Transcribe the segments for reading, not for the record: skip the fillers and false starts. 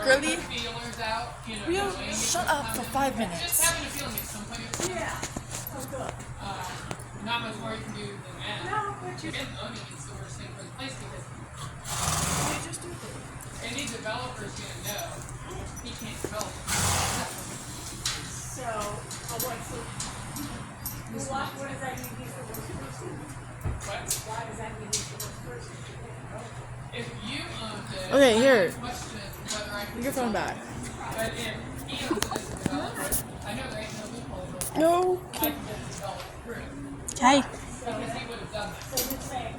Really? Will, shut up for 5 minutes. Yeah. Oh, good. Not much more you can do than that. No, but you Owning it's the worst thing for the place because Just do it. any developer's gonna know he can't develop it. so. Oh, what? So. What does that mean? He's the worst person. But Why does that mean he's the worst person? if you owned it, Okay, I here. question whether I could Your phone back. But if he owns it as a developer, I know there ain't no loophole. But No. I can get it developed through. Hey. Because he would have done that.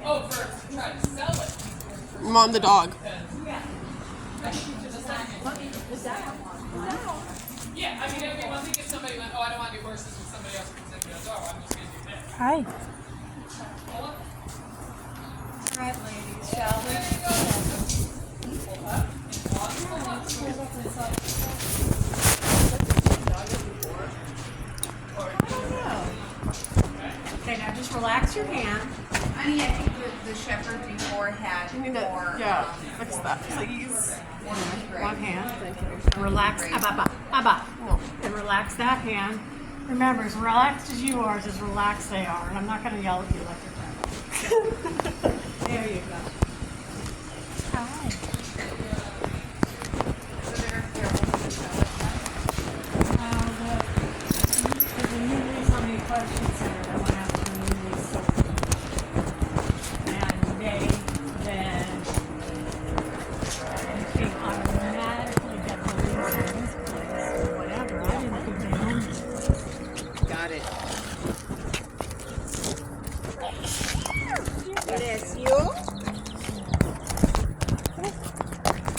Oh, for trying to sell it, he's the worst person. Mom, the dog. Yeah, I mean, it'd be one thing if somebody went, oh, I don't want to do horses, and somebody else comes in and goes, oh, I'm just going to do this. Hi. All right, ladies, shall we? Okay, now just relax your hand. Honey, I think the shepherd before had more. Fix that, please. One hand. And relax. Abba. No. And relax that hand. Remember, as relaxed as you are is as relaxed they are. And I'm not going to yell at you like your friend. There you go. Hi. So they're There's a new lease on the Question Center that went out to a new lease. And they then can automatically get the lease on this place or whatever. I didn't think they owned it. got it. Bless you.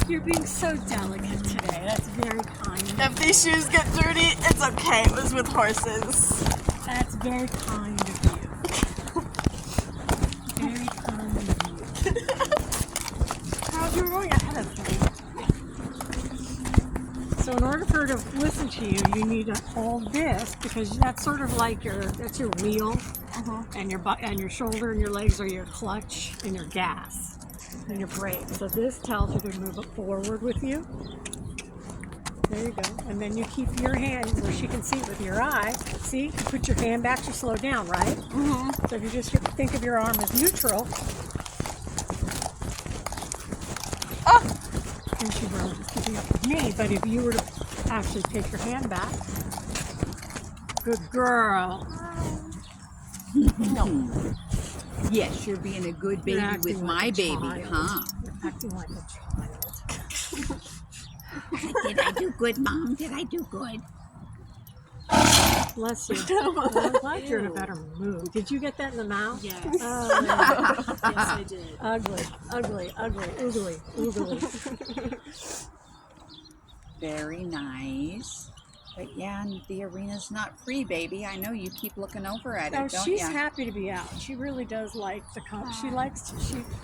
You're being so delicate today. That's very kind. If these shoes get dirty, it's okay. It was with horses. That's very kind of you. Very kind of you. How you were going ahead of me. So in order for her to listen to you, you need to hold this because that's sort of like that's your wheel, and your shoulder and your legs are your clutch and your gas and your brake. So this tells her to move it forward with you. There you go. And then you keep your hand where she can see it with your eye. See, you put your hand back, you slow down, right? Mm-hmm. So if you just think of your arm as neutral. And she will just keeping up with me. But if you were to actually take your hand back, good girl. No. Yes, you're being a good baby You're acting with like my a baby, child. huh? You're acting like a child. Did I do good, Mom? Did I do good? Bless you. Well, I'm glad you're in a better mood. Did you get that in the mouth? Yes. Oh, Yes, I did. ugly, oogly. Very nice. But yeah, the arena's not free, baby. I know you keep looking over at it, No, don't she's you? happy to be out. She really does like to come. She likes to,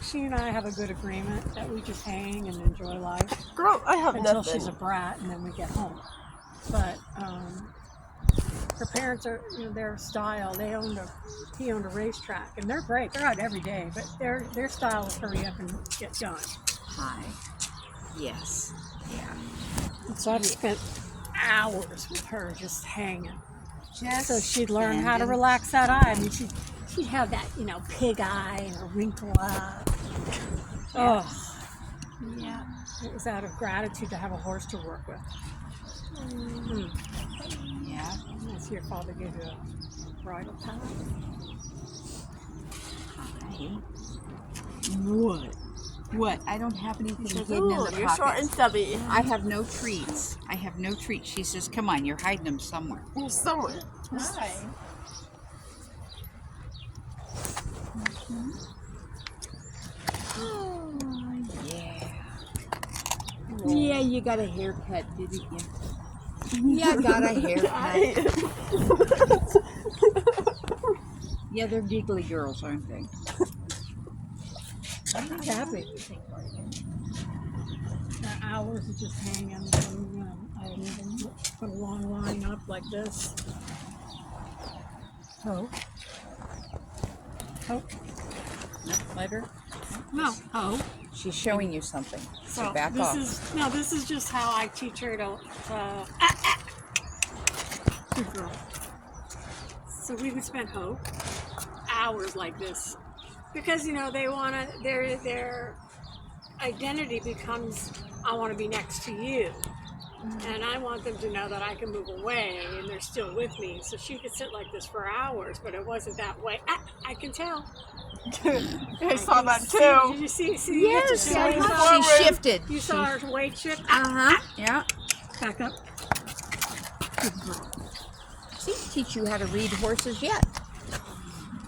she and I have a good agreement that we just hang and enjoy life Girl, I have until nothing. she's a brat and then we get home. But her parents are, their style. He owned a racetrack, and they're great. They're out every day, but their style is hurry up and get done. Hi. Yes. Yeah. And so I've spent hours with her just hanging. Just So she'd learn how to standing. relax that eye. I mean, she'd have that, pig eye and a wrinkle up. Oh, Yeah. it was out of gratitude to have a horse to work with. Yeah. Let's see your father give you a bridle path. Hi. What? What? I don't have anything hidden in Ooh, the you're short and pockets. stubby. I have no treats. She says, come on, you're hiding them somewhere. You're somewhere. Hi. Oh, yeah. Yeah, you got a haircut, didn't you? Yeah, I got a haircut. Yeah, they're giggly girls, aren't they? She's happy. For hours of just hanging. I even put a long line up like this. Oh. Oh. No, let her. No. Oh. She's She's showing you something. So back this off. this is just how I teach her to good girl. So we would spend hours like this because they want to. Their identity becomes I want to be next to you, and I want them to know that I can move away and they're still with me. So she could sit like this for hours, but it wasn't that way. I can tell. I saw that See, too. did you see? Yes, you I saw- she shifted. You saw her weight shift. Yeah. Back up. Good girl. She didn't teach you how to read horses yet.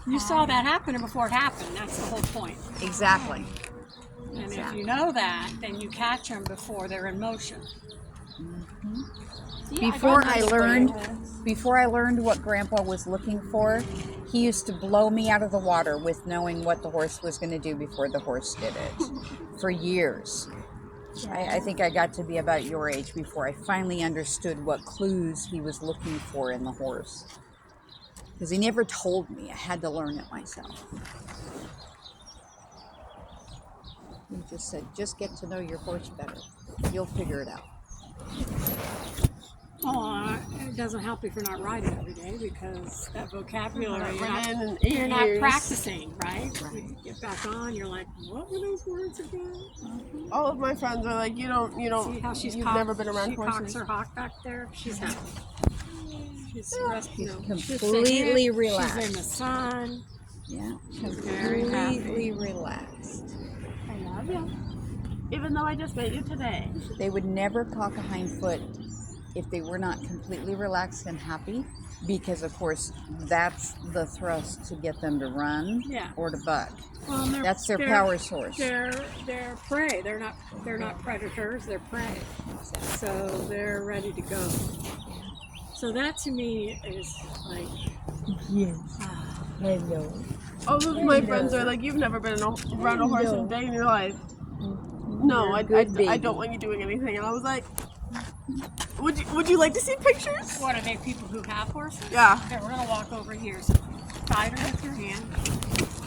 You saw that happening before it happened. That's the whole point. Exactly. And if you know that, then you catch them before they're in motion. Yeah, Before got I nice learned what Grandpa was looking for, he used to blow me out of the water with knowing what the horse was going to do before the horse did it for years. I think I got to be about your age before I finally understood what clues he was looking for in the horse. Because he never told me. I had to learn it myself. He just said, just get to know your horse better. You'll figure it out. Oh, it doesn't help if you're not riding every day because that vocabulary Ridden in you're 8 not years. practicing, right? You get back on, you're like, what were those words again? All of my friends are like, you don't, See how she's you've cocked, never been around she cocks horses. her hawk back there. She's happy. She's She's she's completely sitting, relaxed. She's in the sun. Yeah, Very happy. completely relaxed. I love you. Even though I just met you today. They would never cock a hind foot if they were not completely relaxed and happy, because of course that's the thrust to get them to run Yeah. or to buck. Well, and That's their power source. They're prey. They're not predators. They're prey. So they're ready to go. So that to me is like Yes. Hello. All of my friends are like, you've never been around a horse in a day in your life. No, I don't want you doing anything. And I was like, would you like to see pictures? what are they? People who have horses? Yeah. Okay, we're gonna walk over here. So guide her with your hand.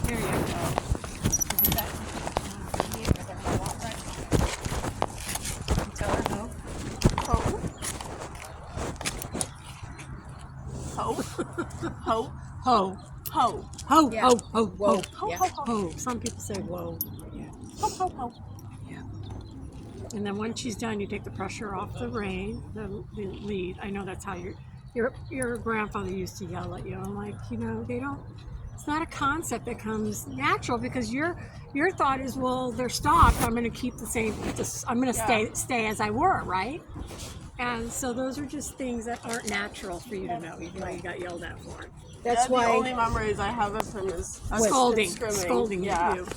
There you go. Is that- they're gonna walk right by. Tell her no. Ho. Ho. Ho. Ho. Ho. Yeah. Ho. Ho. Whoa. Ho. Yeah. Ho. Some people say whoa. Ho. Ho. Ho. And then once she's done, you take the pressure off the rein, the lead. I know that's how your grandfather used to yell at you. I'm like, they don't. It's not a concept that comes natural because your thought is, well, they're stopped. I'm going to keep the same. I'm going to stay as I were, right? And so those are just things that aren't natural for you to know, even though you got yelled at for it. That's The why. only memories I have of him is Scolding Yeah. you,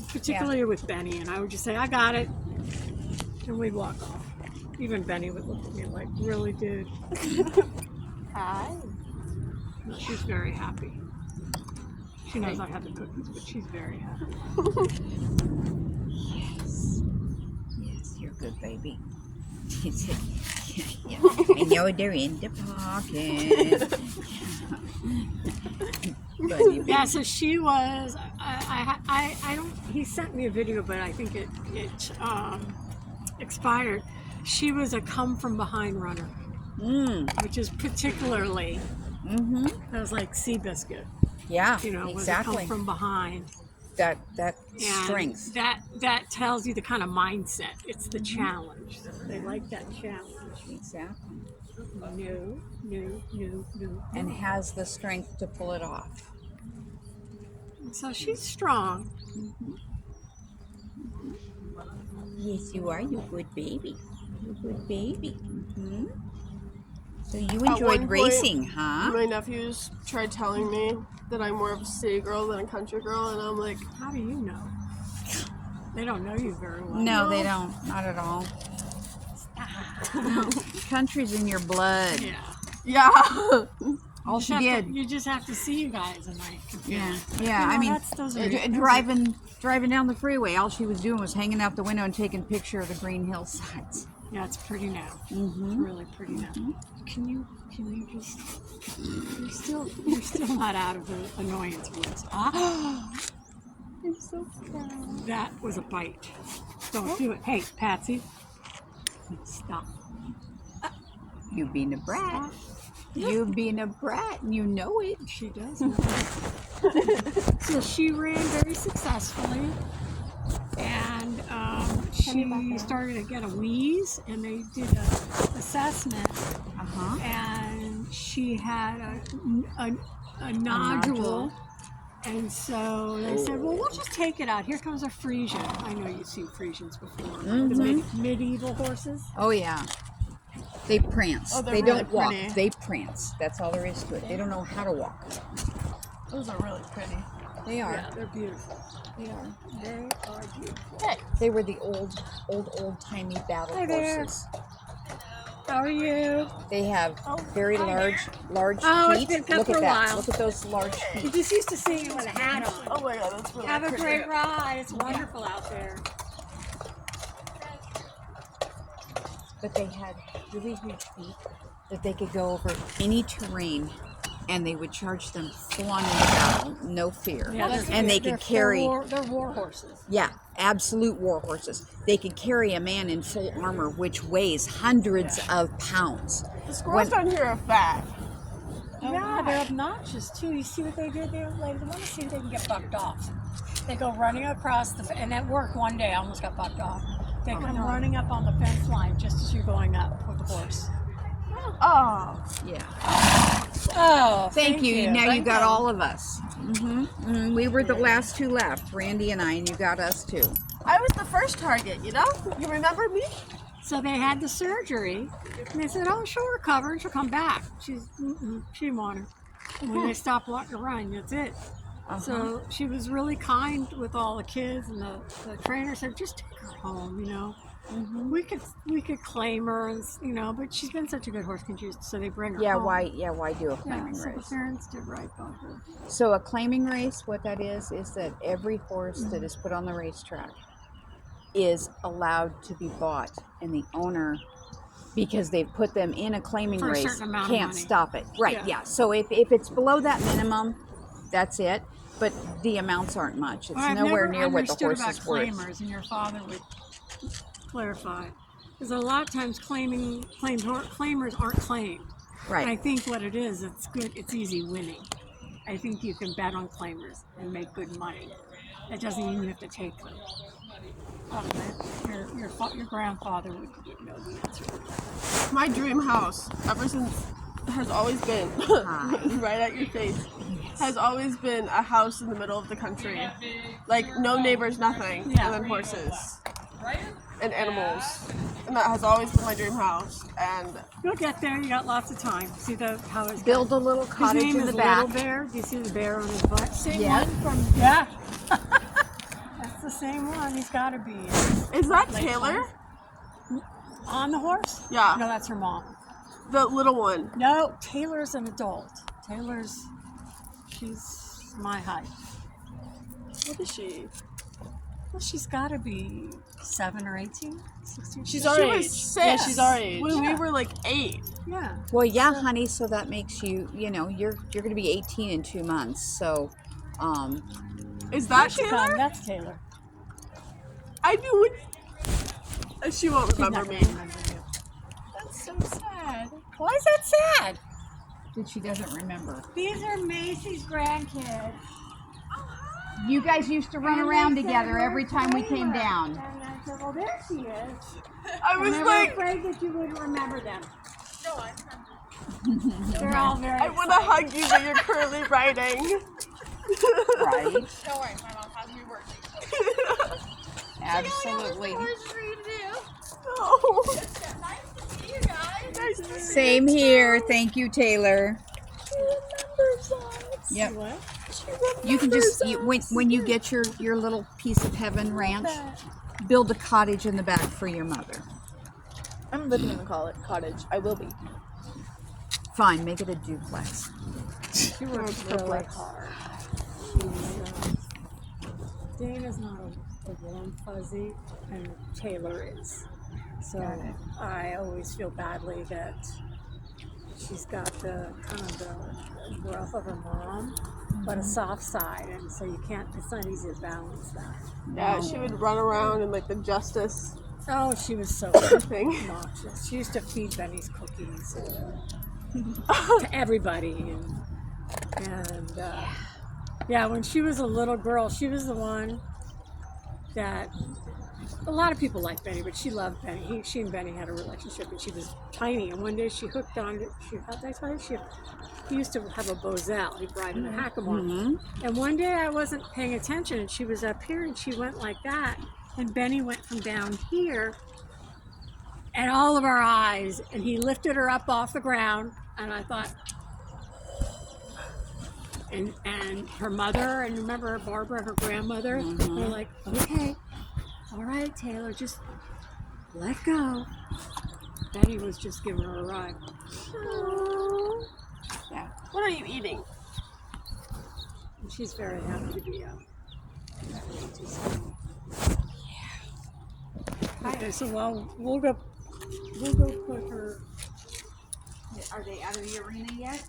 particularly with Benny. And I would just say, I got it. And we'd walk off. Even Benny would look at me like, really, dude? Hi. No, she's very happy. She knows I had the cookies, but she's very happy. Yes, you're a good baby. Yeah. I know they're in the pocket. Buddy, Yeah, so she was. I don't. He sent me a video, but I think it expired. She was a come from behind runner, which is particularly. That was like Seabiscuit. Yeah, Was a exactly. come from behind. That And strength. That tells you the kind of mindset. It's the challenge. They like that challenge. Exactly. No. And has the strength to pull it off. So she's strong. Yes, you are. You're a good baby. You're a good baby. So you enjoyed one point, racing, huh? My nephews tried telling me that I'm more of a city girl than a country girl, and I'm like, How do you know? They don't know you very well. No, they don't. Not at all. Country's in your blood. Yeah. yeah. All she did. You just have to see you guys and like. Yeah. You I know, mean, those are- driving down the freeway, all she was doing was hanging out the window and taking a picture of the green hillsides. Yeah, it's pretty now. It's really pretty now. Can you just? You're still not out of the annoyance woods. I'm so proud. That was a bite. Don't do it. Hey, Patsy. Stop. You being a brat. You being a brat, and you know it. She does know. So she ran very successfully, and she started to get a wheeze, and they did an assessment, and she had a nodule. And so they said, well, we'll just take it out. Here comes a Frisian. I know you've seen Frisians before. The medieval horses. Oh yeah. They prance. Oh, they're they really don't walk. pretty. They prance. That's all there is to it. They don't know how to walk. Those are really pretty. They are. Yeah, they're beautiful. They are. They are beautiful. Hey. They were the old timey battle Hi there. horses. How are you? They have very large Oh, it's feet. been kept Look for at a that. while. Look at those large You feet. just used to see you with a hat on. Oh my god, that's really Have a pretty. great ride. It's wonderful out there. But they had really huge feet that they could go over any terrain, and they would charge them full on in battle, no fear. And they could carry. They're war horses. Yeah, absolute war horses. They could carry a man in full armor, which weighs hundreds of pounds. The squirrels down here are fat. Yeah, they're obnoxious too. You see what they did? They want to see if they can get bucked off. They go running across and at work one day I almost got bucked off. They come running up on the fence line just as you're going up with the horse. Oh. Yeah. Oh, Thank you. Now you Thank got you. all of us. We were the last two left, Randy and I, and you got us too. I was the first target, you know? You remember me? So they had the surgery, and they said, "Oh, she'll recover and she'll come back." She didn't want her. And when they stopped wanting to run, that's it. So she was really kind with all the kids, and the trainer said, "Just take her home, you know. We could claim her, and you know, but she's been such a good horse conductor, so they bring her Yeah, home." why do a Yeah, claiming so the race? parents did right by her. So a claiming race, what that is that every horse that is put on the racetrack is allowed to be bought, and the owner, because they've put them in a claiming For a race, certain amount of can't money. stop it. Right, Yeah. yeah. So if it's below that minimum, that's it. But the amounts aren't much. It's Well, I've nowhere never near what the understood horse about is worth. claimers, and your father would clarify. Because a lot of times claimers aren't claimed. Right. And I think what it is, it's good. It's easy winning. I think you can bet on claimers and make good money. It doesn't mean you have to take them. Your grandfather would know the answer to that. My dream house, ever since, has always been, right at your face, has always been a house in the middle of the country. Like, no neighbors, nothing. Yeah. And then horses. And animals. And that has always been my dream house. And You'll get there. You got lots of time. See how it's Build a little His cottage name in is the back. Little Bear. Do you see the bear on his butt? Same Yeah. one from That's the same one. He's got to be is that Taylor? on the horse. Yeah. No, that's her mom. The little one. No, Taylor's an adult. She's my height. What is she? Well, she's got to be 7 or 18, 16. She's She our was age. 6. Yeah, she's our age. When we Yeah. were like 8. Yeah. Well, yeah, honey. So that makes you, you're going to be 18 in 2 months. So, Is that She's Taylor? on. That's Taylor. I knew when. She won't She's not remember gonna me. remember you. That's so sad. Why is that sad? that she doesn't remember. These are Macy's grandkids. You guys used to run And around they said, together every "Where's time we came Taylor?" down. And I said, well, there she is. I was And they were like, afraid that you wouldn't remember them. No, I remember. They're all very I want to hug you, but you're currently writing. Right? Don't worry, my mom has me working. Absolutely. for you to do. Oh. Nice to see you guys. Nice to see Same here. Thank you, Taylor. you. Yep. What? You can just when you get your little piece of heaven ranch, build a cottage in the back for your mother. I'm living in the cottage. I will be. Fine, make it a duplex. She works really hard. Dana's not a warm fuzzy, and Taylor is. So I always feel badly that she's got the kind of the growth of her mom, but a soft side, and so you can't. It's not easy to balance that. Yeah, she would run around in like the Justice Oh, she was so thing. obnoxious. She used to feed Benny's cookies to everybody, and yeah, when she was a little girl, she was the one that a lot of people liked Benny, but she loved Benny. She and Benny had a relationship, and she was tiny. And one day she hooked on it. He used to have a Bozell. He'd ride in a hackamore. And one day I wasn't paying attention, and she was up here, and she went like that. And Benny went from down here, and all of our eyes, and he lifted her up off the ground, and I thought, and her mother, and remember Barbara, her grandmother, they're like, okay, all right, Taylor, just let go. Benny was just giving her a ride. Yeah. What are you eating? And she's very happy to be out. Okay, so we'll go put her. Are they out of the arena yet?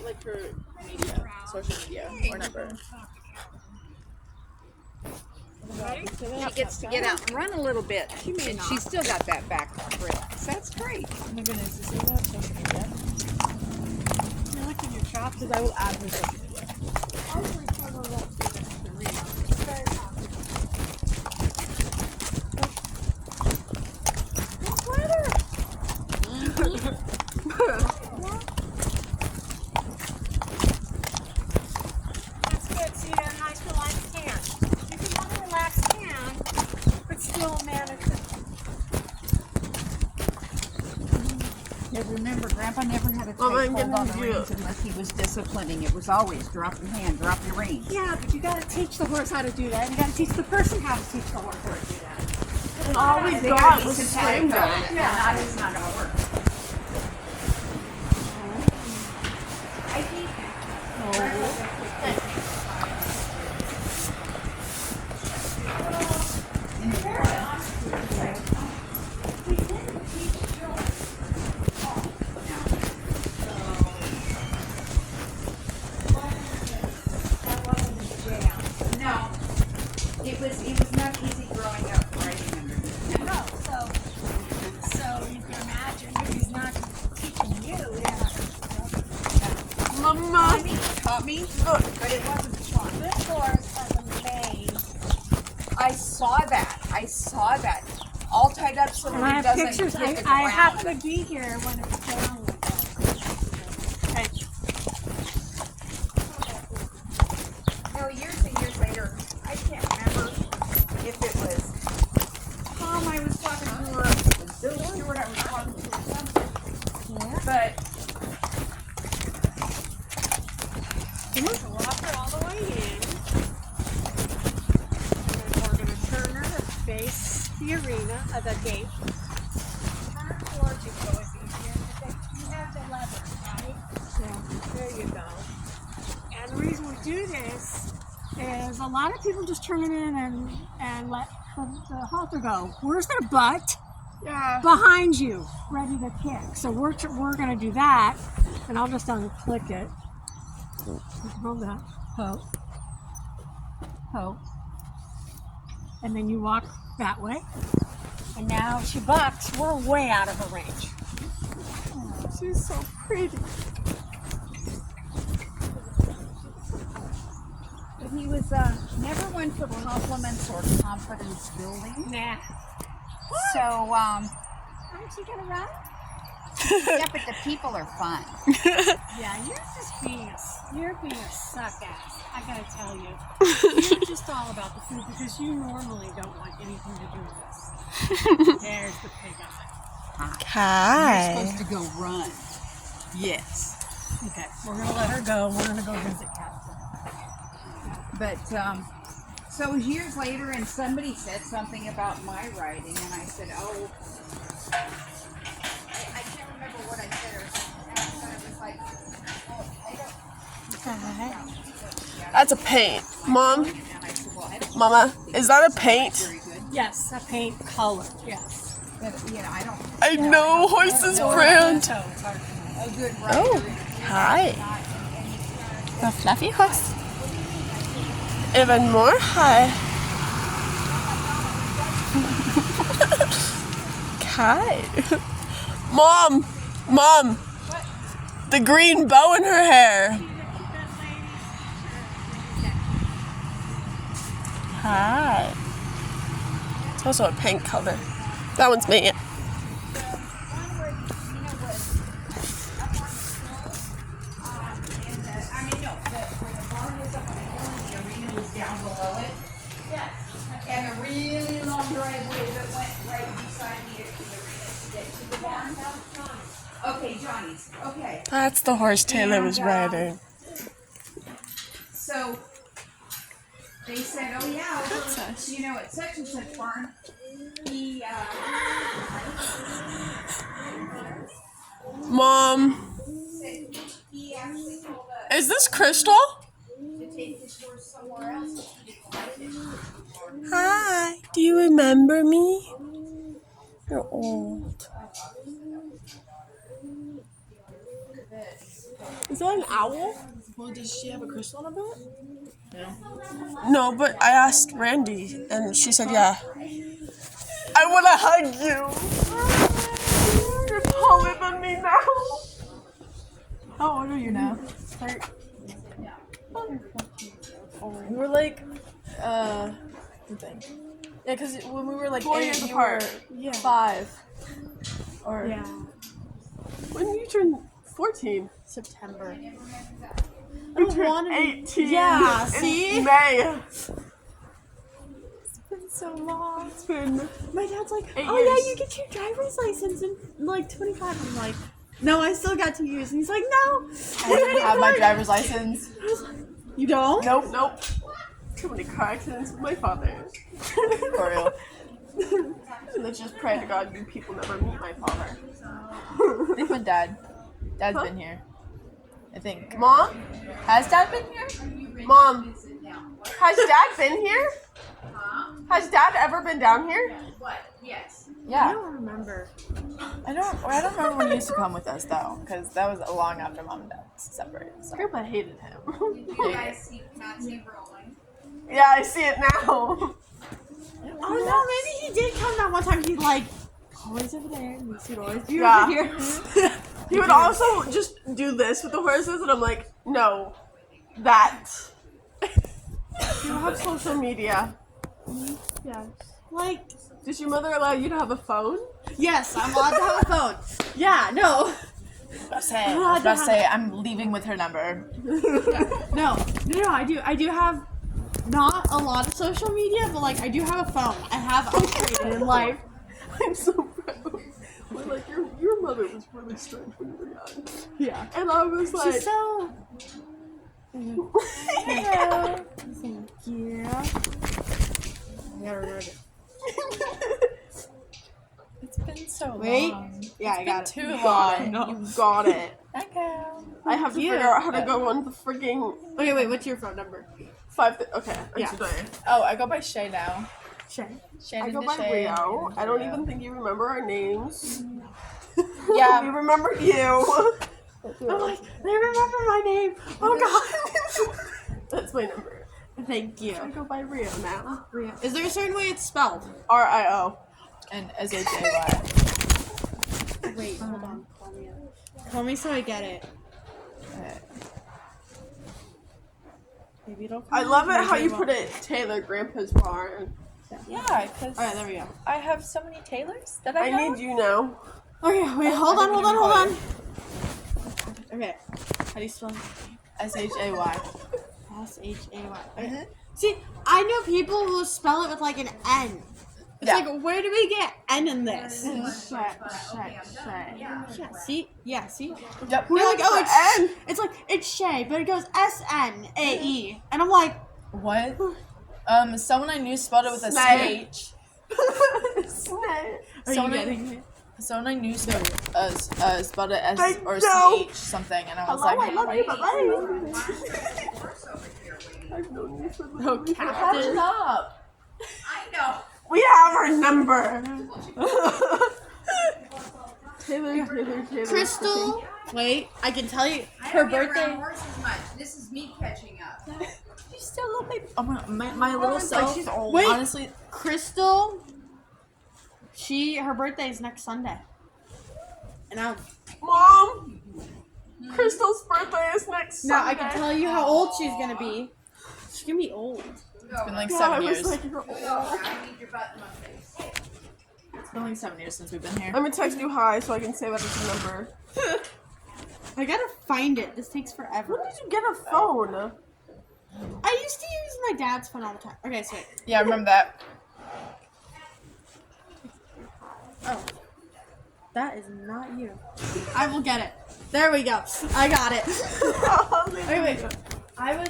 Like her media, social media, or number. She gets to get out and run a little bit, and she's still got that back brace. That's great. Oh my goodness, is that social media? You're licking your chops. Because I will add her social media. That's good. See that nice relaxed hand. You can have a relaxed hand, but still manage it. Yeah, remember, Grandpa never had a tight Mom, I'm hold on gonna the do reins it. unless he was disciplining. It was always drop your hand, drop your reins. Yeah, but you got to teach the horse how to do that. You got to teach the person how to teach the horse how to do that. And all we They got gotta be was sympathetic screamed about at. it. Yeah, it's not gonna work. I think. No, it was not easy growing up riding under this. No, so you can imagine if he's not teaching you. Mama. Taught me, but it wasn't fun. This horse has a mane. I saw that. All tied up so And that I it have doesn't pictures. hit the I ground. have to be here when it's down like that. Okay. Years and years later, I can't remember if it was Tom I was talking to or if it was Bill Stewart I was talking to or something. But We'll walk her all the way in. And then we're going to turn her to face the arena, the gate. Turn her towards you so it's easier. You have the lever, right? Yeah. There you go. And the reason we do this is a lot of people just turn it in and let the halter go. Where's their butt? Yeah. Behind you, ready to kick. So we're going to do that, and I'll just unclick it. Hold that. Ho. Ho. And then you walk that way. And now she bucks. We're way out of her range. She's so pretty. But he was never one for compliments or confidence building. Nah. So, Aren't you gonna run? yeah, but the people are fun. Yeah, you're being a suck ass. I gotta tell you. You're just all about the food because you normally don't want anything to do with this. There's the pig eye. Hi. You're supposed to go run. Yes. Okay, we're gonna let her go. We're gonna go visit Captain. But so it was years later, and somebody said something about my riding, and I said, "Oh, I can't remember what I said or something." And I thought it was like, "Oh, I don't." That's a pain. Mom, And I Mama, is that a paint? Yes, a paint color. Yes. I don't. I know horse's brand. So it's hard to know. A good Oh, hi. A fluffy horse. Even more hi. Hi. Mom. The green bow in her hair. Hi. It's also a pink color. That one's me. Down below it. Yes. And a really long driveway that went right beside the arena to get to the barn. Okay, Johnny's. Okay. That's the horse Taylor was riding. So they said, oh yeah, over, at such and such barn, he Mom, said he actually told us is this Crystal? to take his horse somewhere else if he didn't like it. Hi. Do you remember me? You're old. Is that an owl? Well, does she have a crystal on her butt? No, but I asked Randy, and she said yeah. I want to hug you. You're taller than me now. How old are you now? We were like, let me think. Yeah, because when we were like 4 8, years you apart. were 5. Or Yeah. When you turn 14? September. You turn 18. Yeah, in see? May. It's been so long. It's been My dad's like, 8 oh years. yeah, you get your driver's license in like 25. I'm like, no, I still got 2 years. And he's like, no. I didn't have my driver's license. You don't? Nope. Too many car accidents with my father. For real. Let's just pray to God you people never meet my father. I think my dad. Dad's Huh? been here. I think. Mom? Has dad been here? Mom? Has Dad been here? Has Dad ever been down here? What? Yes. Yeah. I don't remember. I don't remember when he used to come with us though, because that was long after mom and dad separated. So. Grandpa hated him. You guys see Nazi rolling. Yeah, I see it now. Oh no, maybe he did come that one time. He like always over there, and we should always be Yeah. over here. He would also just do this with the horses, and I'm like, no, that. You have social media. Yeah. Like, Does your mother allow you to have a phone? yes, I'm allowed to have a phone. Yeah, no. I was about to say I'm leaving with her number. No, I do have not a lot of social media, but like I do have a phone. I have upgraded in life. I'm so proud. But like your mother was really strict when you were young. Yeah. And I was like, She's so. yeah. Thank you. I gotta remember it. It's been so Wait. long. Yeah, I got it. Too You got it. long. You got it. Okay. I have to You. figure out how to go on the freaking Okay, wait. What's your phone number? okay. I'm Yeah. today. Oh, I go by Shay now. Shay. Shannon I go to by Shay. Rio. I don't even think you remember our names. Yeah. We remember you. I'm like, they remember my name. Oh god. That's my number. Thank you. I go by Rio now. Ria. Is there a certain way it's spelled? RIO. And SHAY. Wait, hold on. Call me so I get it. Maybe it'll come I love it out. how Maybe you it put won't. it Taylor Grandpa's barn. Yeah, because Alright, there we go. I have so many Taylors that I I know. need you now. Okay, wait, hold on. Okay. How do you spell it? SHAY. S-H-A-Y. Okay. See, I know people who spell it with like an N. It's Yeah. like, where do we get N in this? Yeah. See? Yeah, see? Yep. We're like, oh, the N? it's like, it's Shay, but it goes S-N-A-E. And I'm like, What? Someone I knew spelled it with a Snake. CH. Snake. are you Someone, getting it? someone I knew spelled it S or know. CH something, and I was Hello, like, I love you, what? bye-bye. I've known you Oh, Catch up. I know. We have her number. Taylor. Crystal. Wait, I can tell you I her don't get around birthday. horses much. This is me catching up. She's still a little baby. Oh my little It's like self. she's old. Wait. Honestly, Crystal. Her birthday is next Sunday. And Mom, Crystal's birthday is next now Sunday. I can tell you how old she's gonna be. She's gonna be old. it's been like Yeah, 7 I was years. like, you're old. I need your butt in my face. It's been like 7 years since we've been here. I'm gonna text you hi so I can save that as a number. I gotta find it. This takes forever. When did you get a phone? I used to use my dad's phone all the time. Okay, so wait. Yeah, I remember that. Oh. That is not you. I will get it. There we go. I got it. Wait. I was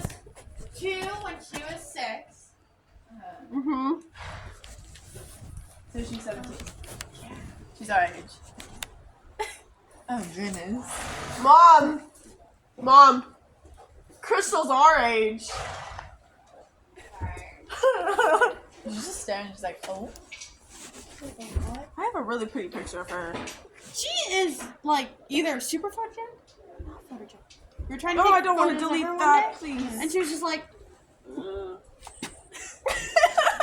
2 when she was 6. Mm-hmm. So she's 17. She's our age. Oh goodness. Mom, Crystal's our age. She's just staring. She's like, oh. I have a really pretty picture of her. She is like either super photogenic, not photogenic. We were trying to No, take I don't want to photos of delete her one that, day, please. and she was just like,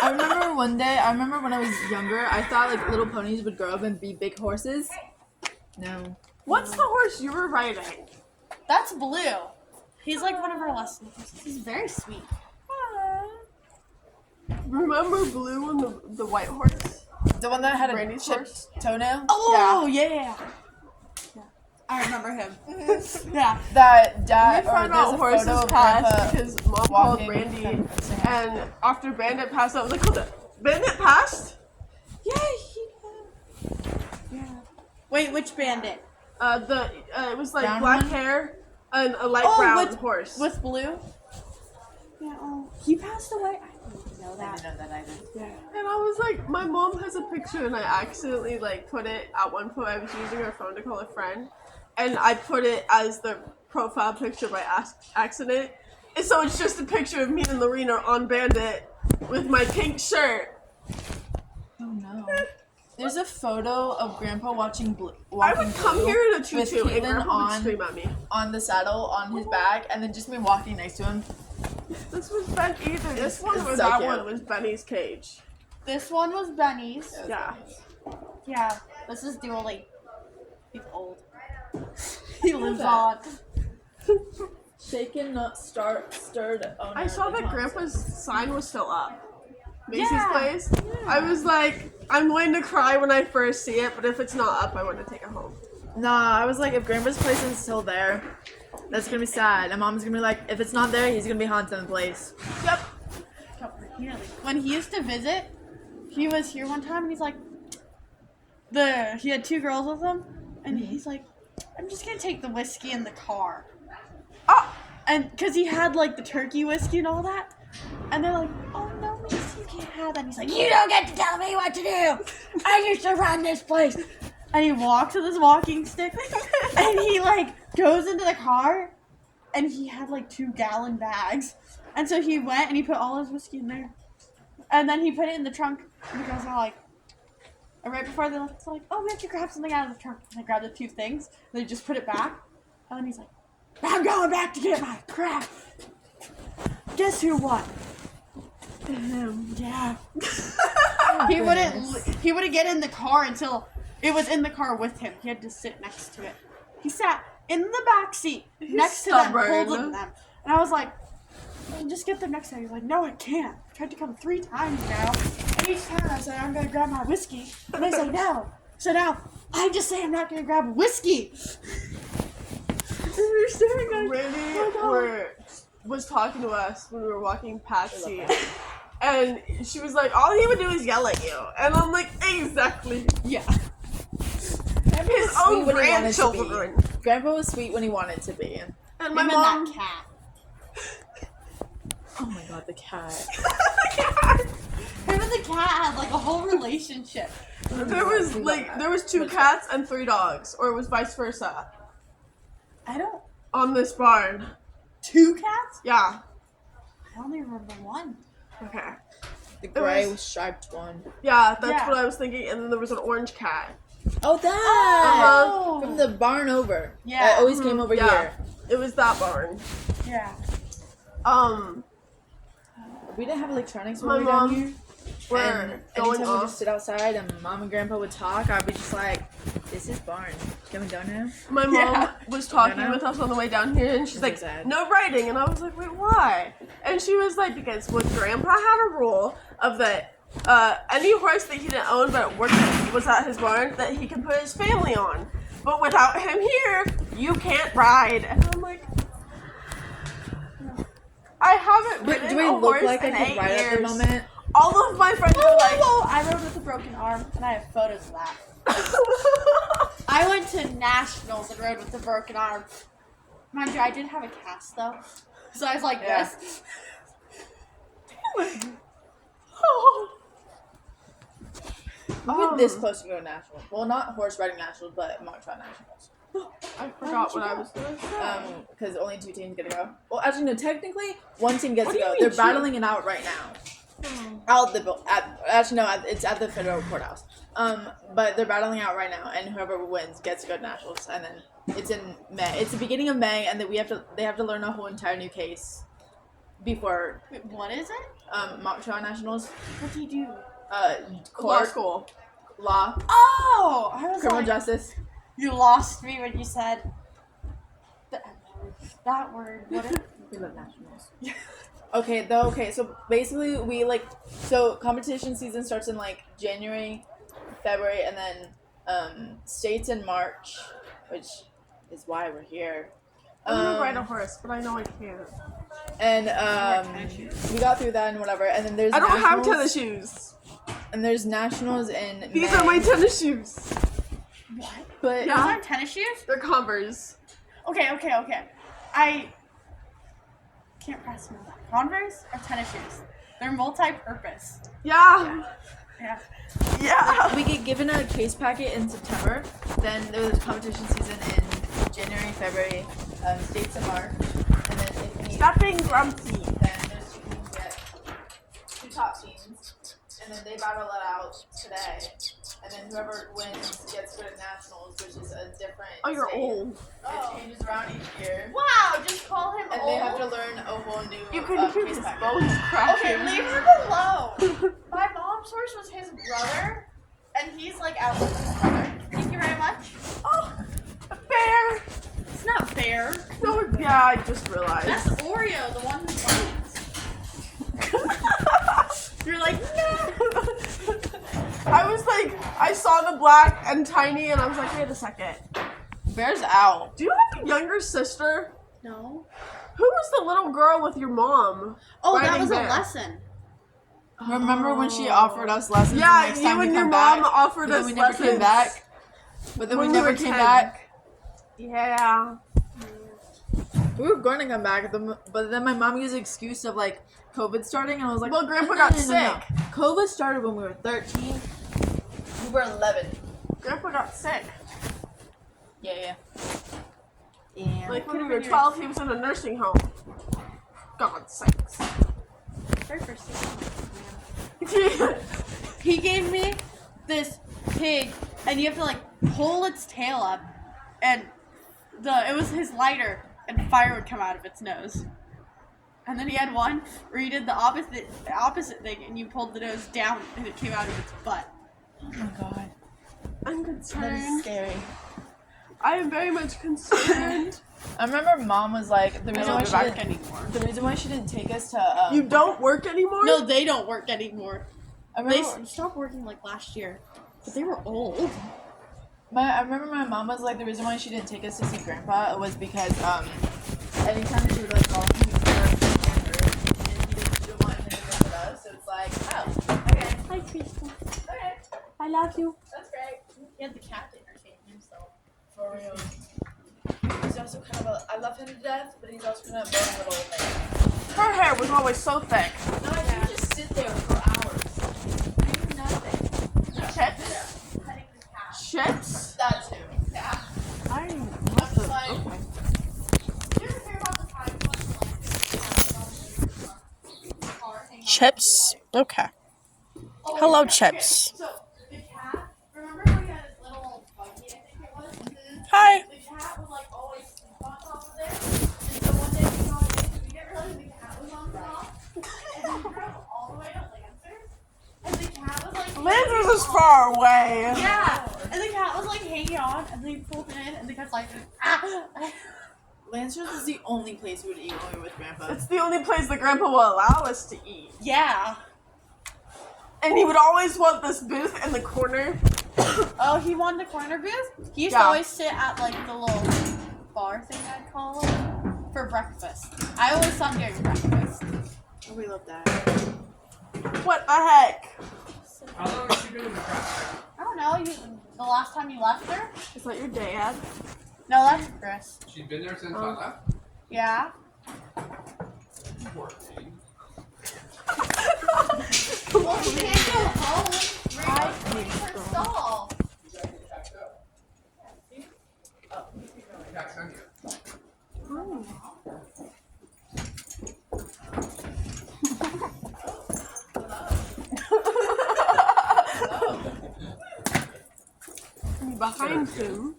I remember one day. I remember when I was younger. I thought like little ponies would grow up and be big horses. No. What's the horse you were riding? "That's Blue. He's like one of our lessons. He's very sweet." Remember Blue and the white horse? The one that had a Brandy's chipped horse? toenail. Oh yeah. I remember him. Yeah. That dad We or found there's out a horses photo of passed Grandpa because Mom called walking Brandy, from Instagram. and after Bandit passed, I was like, Bandit passed? Yeah, Yeah. Wait, which bandit? It was like Brown black one? hair and a light Oh, brown with- horse. With Blue? Yeah. Oh, he passed away. I didn't know I that. didn't know that either. And I was like, my mom has a picture, and I accidentally like put it at one point. I was using her phone to call a friend, and I put it as the profile picture by accident. And so it's just a picture of me and Lorena on Bandit with my pink shirt. Oh no. There's a photo of Grandpa watching I would come Blue here in a with tutu, and Caitlin Grandpa would scream at me. on the saddle on his back, and then just me walking next to him. This was Ben either. This one It's or so that cute. one was Benny's cage. This one was Benny's. Yeah. Yeah. This is Dooley. He's old. He lives on. Shaken, not stirred. Owner I saw of the that concert. Grandpa's sign was still up. Macy's Yeah. place. I was like, I'm going to cry when I first see it, but if it's not up, I want to take it home. Nah, I was like, if Grandpa's place is still there, that's gonna be sad. And Mom's gonna be like, if it's not there, he's gonna be haunting the place. Yep. When he used to visit, he was here one time and he's like, he had 2 girls with him, and he's like, I'm just gonna take the whiskey in the car. Oh, And because he had like the turkey whiskey and all that, and they're like, oh no, Macy, you can't have that. And he's like, you don't get to tell me what to do. I used to run this place. And he walks with his walking stick, and he like goes into the car, and he had like 2-gallon bags, and so he went and he put all his whiskey in there, and then he put it in the trunk. And the girls are like, and right before they left, it's like, oh, we have to grab something out of the trunk. And they grabbed the 2 things, and they just put it back, and then he's like, I'm going back to get my crap. Guess who won? Him. Yeah. He wouldn't get in the car until it was in the car with him. He had to sit next to it. He sat in the back seat next to them, stubborn. holding them. And I was like, well, just get them next to him. He's like, no, I can't. I tried to come 3 times now. And each time I said, I'm going to grab my whiskey. And they say, no. So now, I just say I'm not going to grab whiskey. And we were staring at Randy was talking to us when we were walking Patsy, and she was like, all he would do is yell at you. And I'm like, exactly. Yeah. His own when he wanted to be. grandchildren. Grandpa was sweet when he wanted to be. And my Him mom. and that cat. Oh my god, the cat. Him and the cat had like a whole relationship. There was 2 cats and 3 dogs, or it was vice versa. I don't. On this barn. 2 cats? Yeah. I only remember one. Okay. The gray was- striped one. Yeah, that's Yeah. what I was thinking. And then there was an orange cat. Oh, that! Oh! From the barn over. Yeah. That always came over Yeah. here. It was that barn. Yeah. We didn't have electronics My when we were down mom- here. We're And going anytime we off. just sit outside and mom and grandpa would talk, I'd be just like, this is barn. Can we go now? My mom Yeah. was talking Yeah. with us on the way down here, and she's like, Sad. "No writing," and I was like, "Wait, why?" And she was like, "Because what Grandpa had a rule of that any horse that he didn't own but was at his barn that he could put his family on, but without him here, you can't ride." And I'm like, I haven't ridden Do we a look horse like I in could 8 ride years. at the moment? All of my friends Whoa, are like, whoa, whoa. I rode with a broken arm, and I have photos of that. I went to nationals and rode with a broken arm. Mind you, I did have a cast though, so I was like Yeah. this. We were this close to go to nationals. Well, not horse riding nationals, but mock trial nationals. I forgot what I was gonna say. Because only 2 teams get to go. Well, actually, no. Technically, 1 team gets What to do you go. mean They're two? battling it out right now. Out the actually no, it's at the federal courthouse. But they're battling out right now, and whoever wins gets to go to nationals. And then it's in May. It's the beginning of May, and then they have to learn a whole entire new case before Wait, what is it? mock trial nationals. What do you do? Law Court, school. law, Oh, I was criminal like, justice. you lost me when you said that word. What is We love nationals. Okay, so basically so competition season starts in like January, February, and then states in March, which is why we're here. I want to ride a horse, but I know I can't. And we got through that and whatever, and then there's I don't have nationals, tennis shoes. and there's nationals in These May. are my tennis shoes. But Yeah. Those aren't tennis shoes? They're Converse. Okay. I can't press me. Converse or tennis shoes? They're multi-purpose. Yeah. Yeah. Yeah. we get given a case packet in September. Then there's competition season in January, February, states in March, and then if we Stop being grumpy. then those 2 teams get 2 top teams, and then they battle it out today, and then whoever wins gets to go to nationals, which is a different. Oh, you're state. old. It changes around each year, Wow, just call him and old. they have to learn a whole new. You couldn't hear case his packet. bones Okay, cracking. leave him alone. My mom's horse was his brother, and he's like out with his brother. Thank you very much. Oh, fair. It's not fair. No, yeah, I just realized. That's Oreo, the one who fights. You're like, no. I was like, I saw the black and tiny, and I was like, wait a second. Bear's out. Do you have a younger sister? No. Who was the little girl with your mom? Oh, that Riding was bear. a lesson. Remember when she offered us lessons? Yeah, the next you time we and your come mom back? offered But then us we never lessons. came back. But then When we we never were came 10. back. Yeah. We were going to come back, but then my mom used the excuse of like COVID starting, and I was like, Well, Grandpa "No, got no, no, no, no." sick. COVID started when we were 13. We were 11. Grandpa got sick. Yeah. Like when we were 12, he was in a nursing home. God sakes. Very first thing. Yeah. He gave me this pig, and you have to like pull its tail up, and it was his lighter, and fire would come out of its nose. And then he had one where you did the opposite thing, and you pulled the nose down, and it came out of its butt. Oh my god. I'm That is concerned. scary. I am very much concerned. I remember mom was like, the I reason don't why go she back didn't, anymore. the reason why she didn't take us to You don't work anymore? No, they don't work anymore. I They remember, stopped working like last year, but they were old. I remember my mom was like, the reason why she didn't take us to see grandpa was because anytime she would like call him, he was and he didn't want him to visit us, so it's like, oh, okay, Hi, Kristen. okay, I love you. that's great. He had the cat to entertain himself. For real. He's also kind of I love him to death, but he's also kind of a bone little thing. Her hair was always so thick. No, I can just sit there for hours. Do nothing. Chips? Chips? That too. Yeah. I I'm must just have. like, Okay. do you ever hear about the time Chips. Okay. Hello, Chips. So the cat. Remember how he had his little buggy? I think it was. Hi. The cat would like always sleep on top of there. And so one day we got in, we didn't realize the cat was on top. And we drove all the way to Lancers. And the cat was like. Lancers is far away. Yeah. And the cat was like hanging on, and then he pulled in, and the cat's like, ah. Lancers is the only place we would eat when we were with Grandpa. It's the only place that Grandpa will allow us to eat. Yeah. And he would always want this booth in the corner. Oh, he won the corner booth? He used to Yeah. always sit at like the little bar thing, I'd call it, for breakfast. I always saw him during breakfast. Oh, we love that. What the heck? How long has she been in the craft? I don't know, the last time you left her? Is that your dad? No, that's Chris. She's been there since I left? Yeah. Poor thing. Well, she can't go home. Right in her stall. Exactly, packed up. Oh, packed on you. Behind him.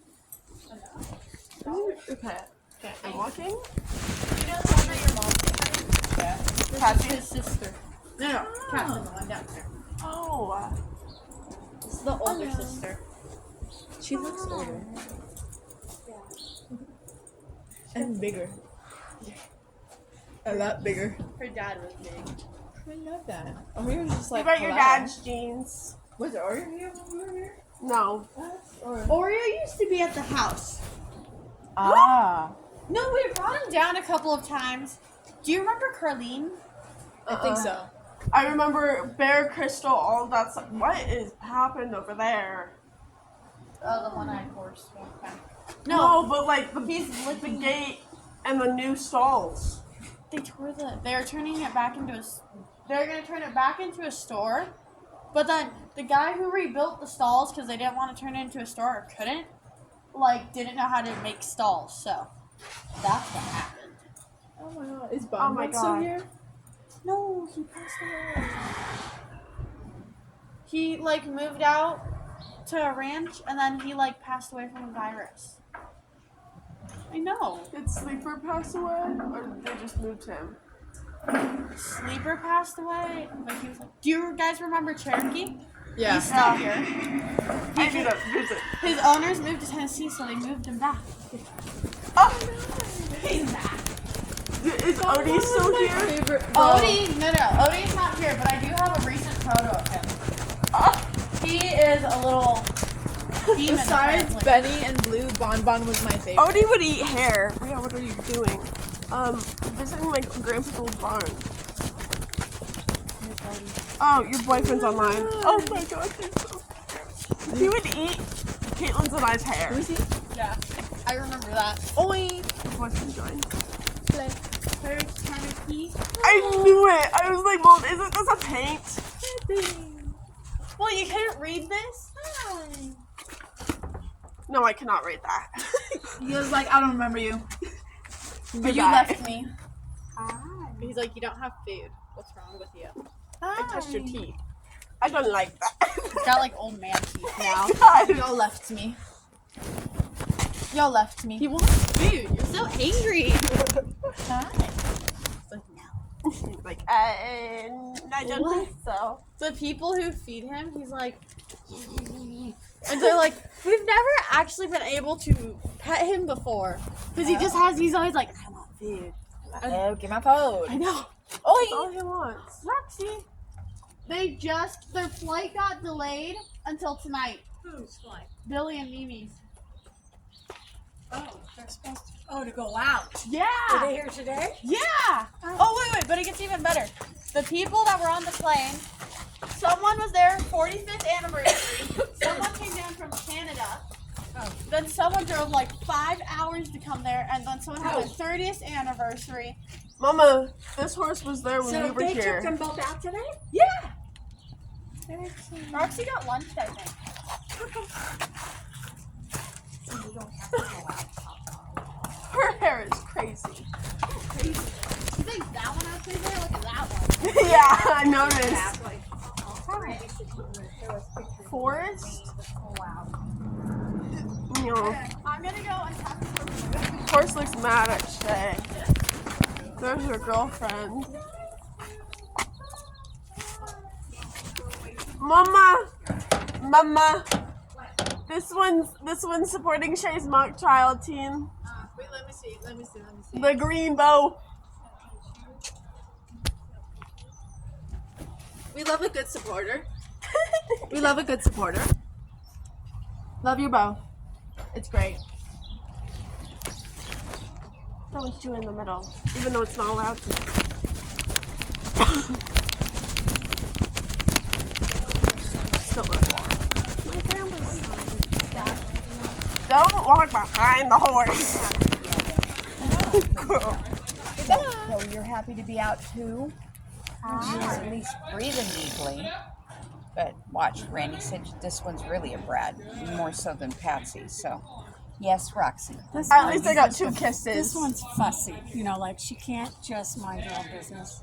Okay. Okay, I'm walking. You know the one that your mom did? Yeah. This is his sister. No, Cat's the one down there. Oh. This is the older sister. She looks older. And bigger. A lot bigger. Her dad was big. I love that. Oreo was just like. What about your hello. dad's jeans? Was it Oreo here when we were here? No. Or... Oreo used to be at the house. Ah. No, we brought him down a couple of times. Do you remember Carlene? I think so. I remember Bear Crystal, all of that stuff. What is happened over there? Oh, the one-eyed horse. Okay. No, but like the gate and the new stalls. They're turning it back into they're gonna turn it back into a store, but then the guy who rebuilt the stalls because they didn't want to turn it into a store or couldn't, like didn't know how to make stalls, so that's what happened. Oh my god. Is Oh my Bonbon still God. here? No, he passed away. He like moved out to a ranch and then he like passed away from a virus. I know. Did Sleeper pass away, or did they just move him? Sleeper passed away, but he was like, do you guys remember Cherokee? Yeah. He's still here. I do that visit. His owners moved to Tennessee, so they moved him back. Oh, He's back. is Odie still here? Favorite. Odie, no, Odie's not here, but I do have a recent photo of him. He is a little demon. Besides apparently. Benny and Blue, Bonbon was my favorite. Odie would eat hair. Yeah, what are you doing? Visiting my grandpa's old barn. Oh, your boyfriend's online. Oh my god, he's so cute. He would eat Caitlin's and I's hair. Who's he? Yeah, I remember that. Oi. Your boyfriend joined. Cherokee. I knew it. I was like, Mom, isn't this a paint? Well, you couldn't read this? No, I cannot read that. He was like, I don't remember you. But you Goodbye. left me. He's like, you don't have food. What's wrong with you? I touched your teeth. I don't like that. He's got like old man teeth now. God. Y'all left me. Y'all left me. He wants food. You're so angry. Like, I don't think so. The people who feed him, he's like, and they're like, we've never actually been able to pet him before because he's always like, I want food. Oh, get my phone. I know. That's all he wants. Lexi, their flight got delayed until tonight. Who's flight? Billy and Mimi's. Oh, they're supposed to. Oh, to go out. Are Yeah. they here today? Yeah. Oh wait, but it gets even better. The people that were on the plane, someone was there 45th anniversary. Someone came down from Canada. Oh. Then someone drove like 5 hours to come there, and then someone had a 30th anniversary. Mama, this horse was there when So we were they here. took them both out today? Yeah. Roxy got lunch, I think. So you don't have to go out. Her hair is crazy. You think that one has crazy hair? Look at that one. Yeah, I noticed. Forest? No. I'm gonna go and talk to Forest looks mad at Shay. There's her girlfriend. Mama. This one's supporting Shay's mock trial team. Wait, let me see. The green bow. We love a good supporter. We love a good supporter. Love your bow. It's great. Don't you in the middle, even though it's not allowed to. Still not warm. My grandpa's Don't walk behind the horse. So you're happy to be out too? She's at least breathing deeply. But watch, Randy said this one's really a brat, more so than Patsy. So, yes, Roxy. At least I got 2 kisses. This one's fussy, you know, like she can't just mind her own business.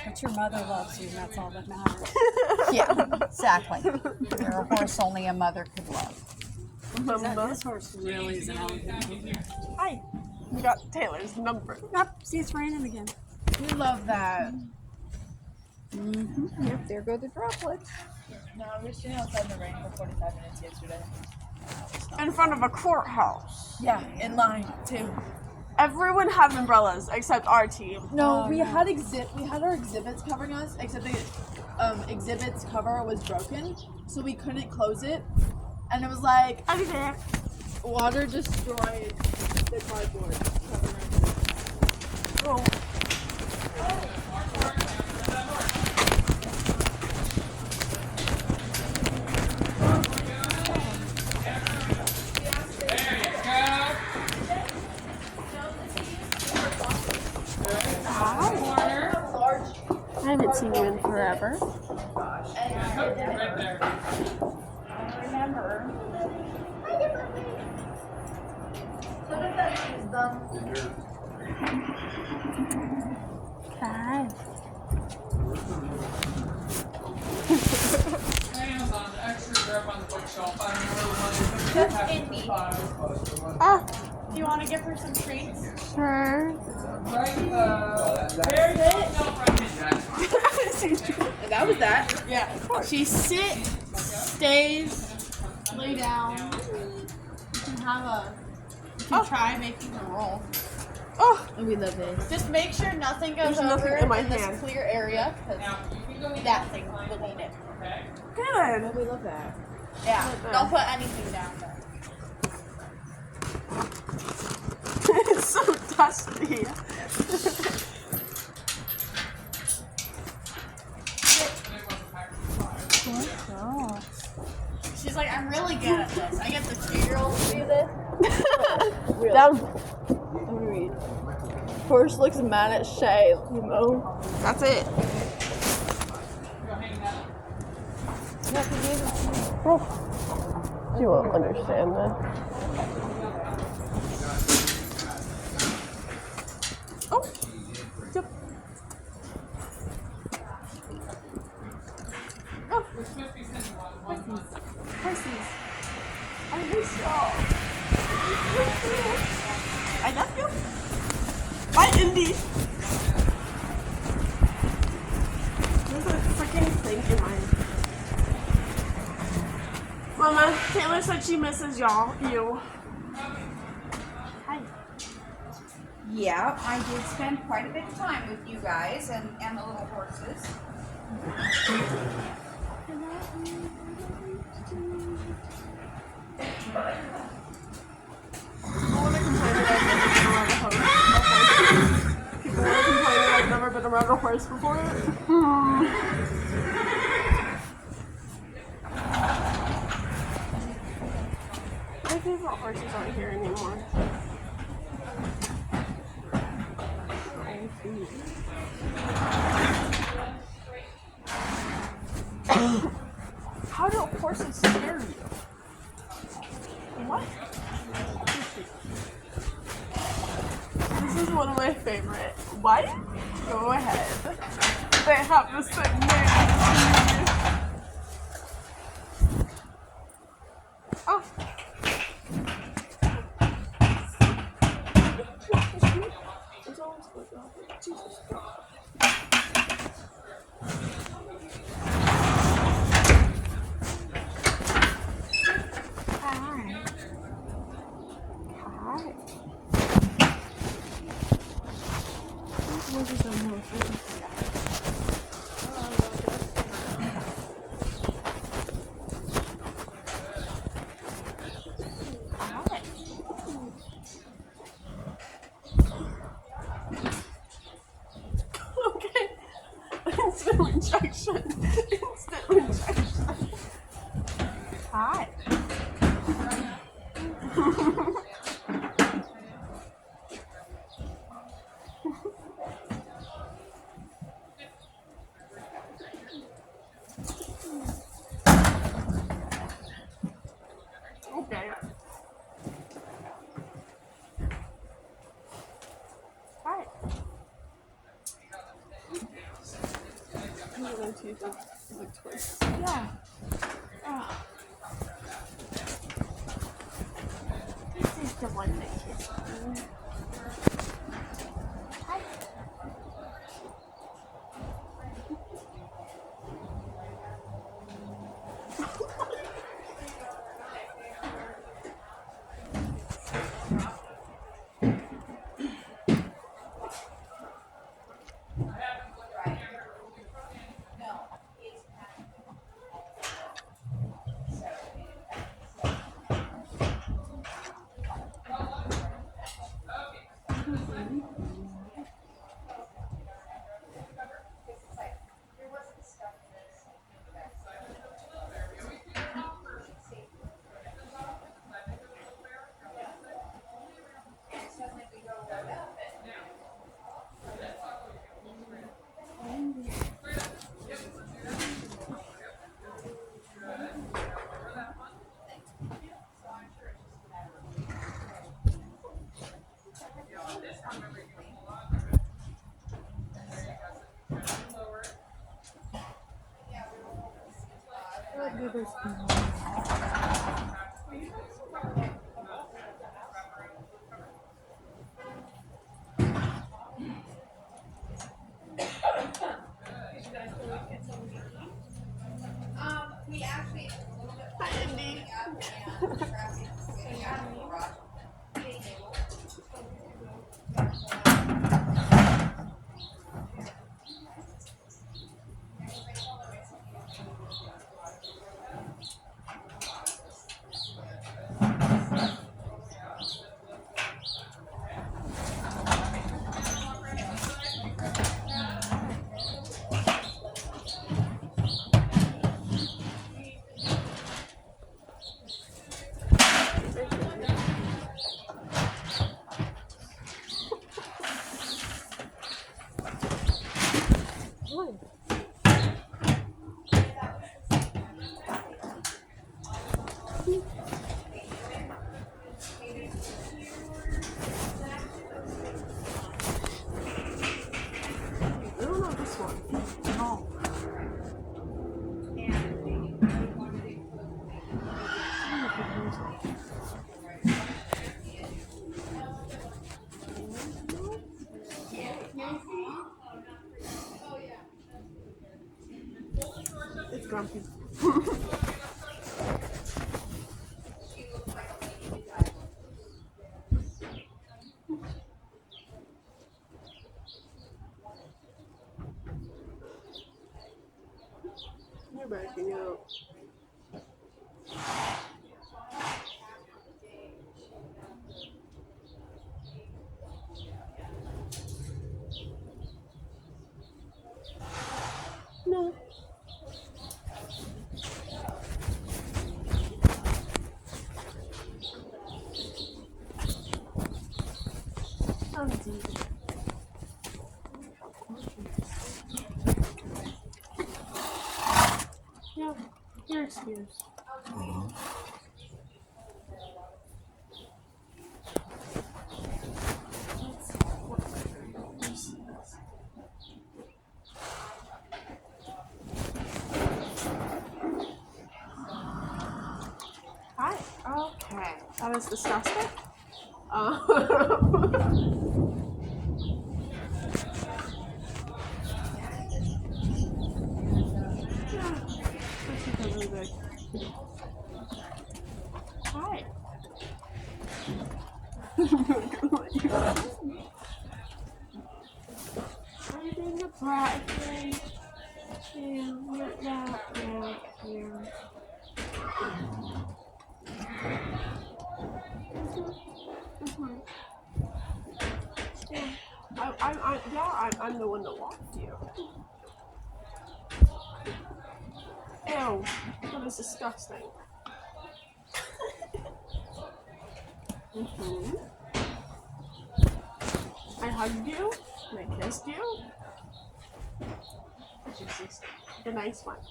But your mother loves you, and that's all that matters. Yeah, exactly. You're a horse only a mother could love. This horse really is an elegant. Hi. We got Taylor's number. Yep, see, it's raining again. We love that. Yep, there go the droplets. No, we were sitting outside in the rain for 45 minutes yesterday. In front of a courthouse. Yeah, in line too. Everyone had umbrellas except our team. No, we had our exhibits covering us, except the exhibits cover was broken, so we couldn't close it. And it was like I'll be there. water destroyed the cardboard covering our exhibits. Oh. I haven't seen you in forever. Right there. Hi. Amazon, extra grip on the bookshelf. I don't know Indy. Ah, Do you want to give her some treats? sure. Right, there's it. No, And that was that. Yeah. She stays, lay down. You can have a. You can try making a roll. Oh, We love this. Just make sure nothing goes There's nothing over in my in this hand. clear area, because Now, you can go that thing will need it. Okay. good. We love that. Yeah. Don't put anything down there. It's so dusty. She's like, I'm really good at this. I get the 2-year-old to do this. Down. Let me read. Horse looks mad at Shay. You know. That's it. Go hang that. Oh. You won't understand that. Oh. Yep. Oh. We're supposed to be sending one. Horses. I miss y'all. I love you. Bye, Indy. There's a freaking thing in mine. Mama, Taylor said she misses y'all. You. Hi. Yeah, I did spend quite a bit of time with you guys and the little horses. People want to complain that I've never been around a horse before. My favorite horses aren't here anymore. How do horses scare you? What? This is one of my favorite. What? Go ahead. They have the same name. Oh. Jesus God. Hi. Hi. What is that motion? Hi. Okay. Instant rejection. Instant rejection. Hi. Okay. Hi. I'm going to use it like twice. Yeah. Oh. This is the one that kissed me. Hi. I don't know this one. Oh. It's grumpy. You're backing out. No. I'm deep. Yeah, you're excused. That is disgusting. Really big. Hi. Are you being a brat again? Yeah, yeah. I'm the one that walked you. Ew, that is disgusting. I hugged you, and I kissed you. Jesus, the nice one.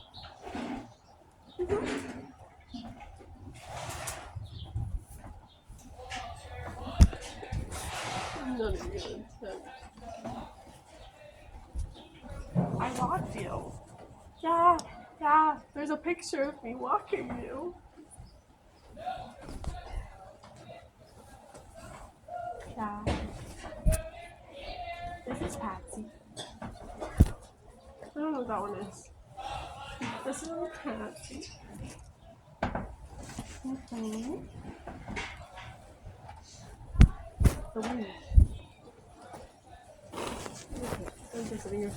None of you. I walked you. Yeah. There's a picture of me walking you. Yeah. This is Patsy. I don't know what that one is. This is Patsy. The wind. I'm just sitting here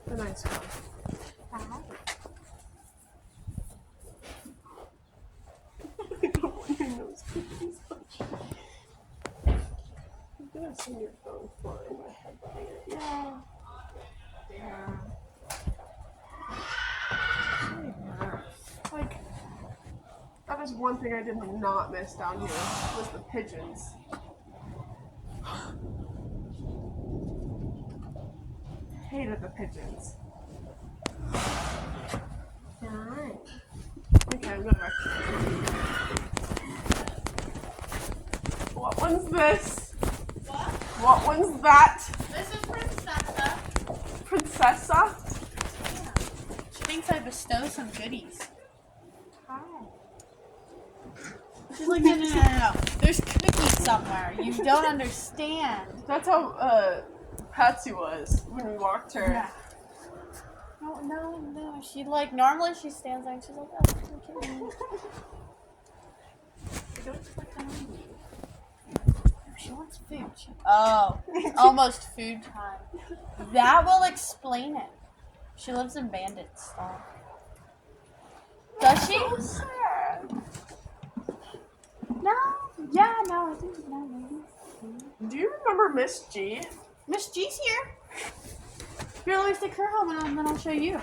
for the nice one. I don't want your nose cookies. I'm gonna see your phone flying my head by it. Yeah. Like, that is one thing I did not miss down here was the pigeons. Hated the pigeons. Alright. Okay, I'm gonna recognize it. What one's this? What one's that? This is Princessa. Princessa? She thinks I bestow some goodies. Hi. She's like, no. There's cookies somewhere. You don't understand. That's how Patsy was when we walked her. Yeah. No. She like normally she stands there and she's like, oh, I'm kidding. Don't click on me. She wants food. Oh, almost food time. That will explain it. She lives in Bandit's stall. Does she? No. Yeah, no, I think no, maybe. Do you remember Miss G? Miss G's here. Here, let me take her home and then I'll show you.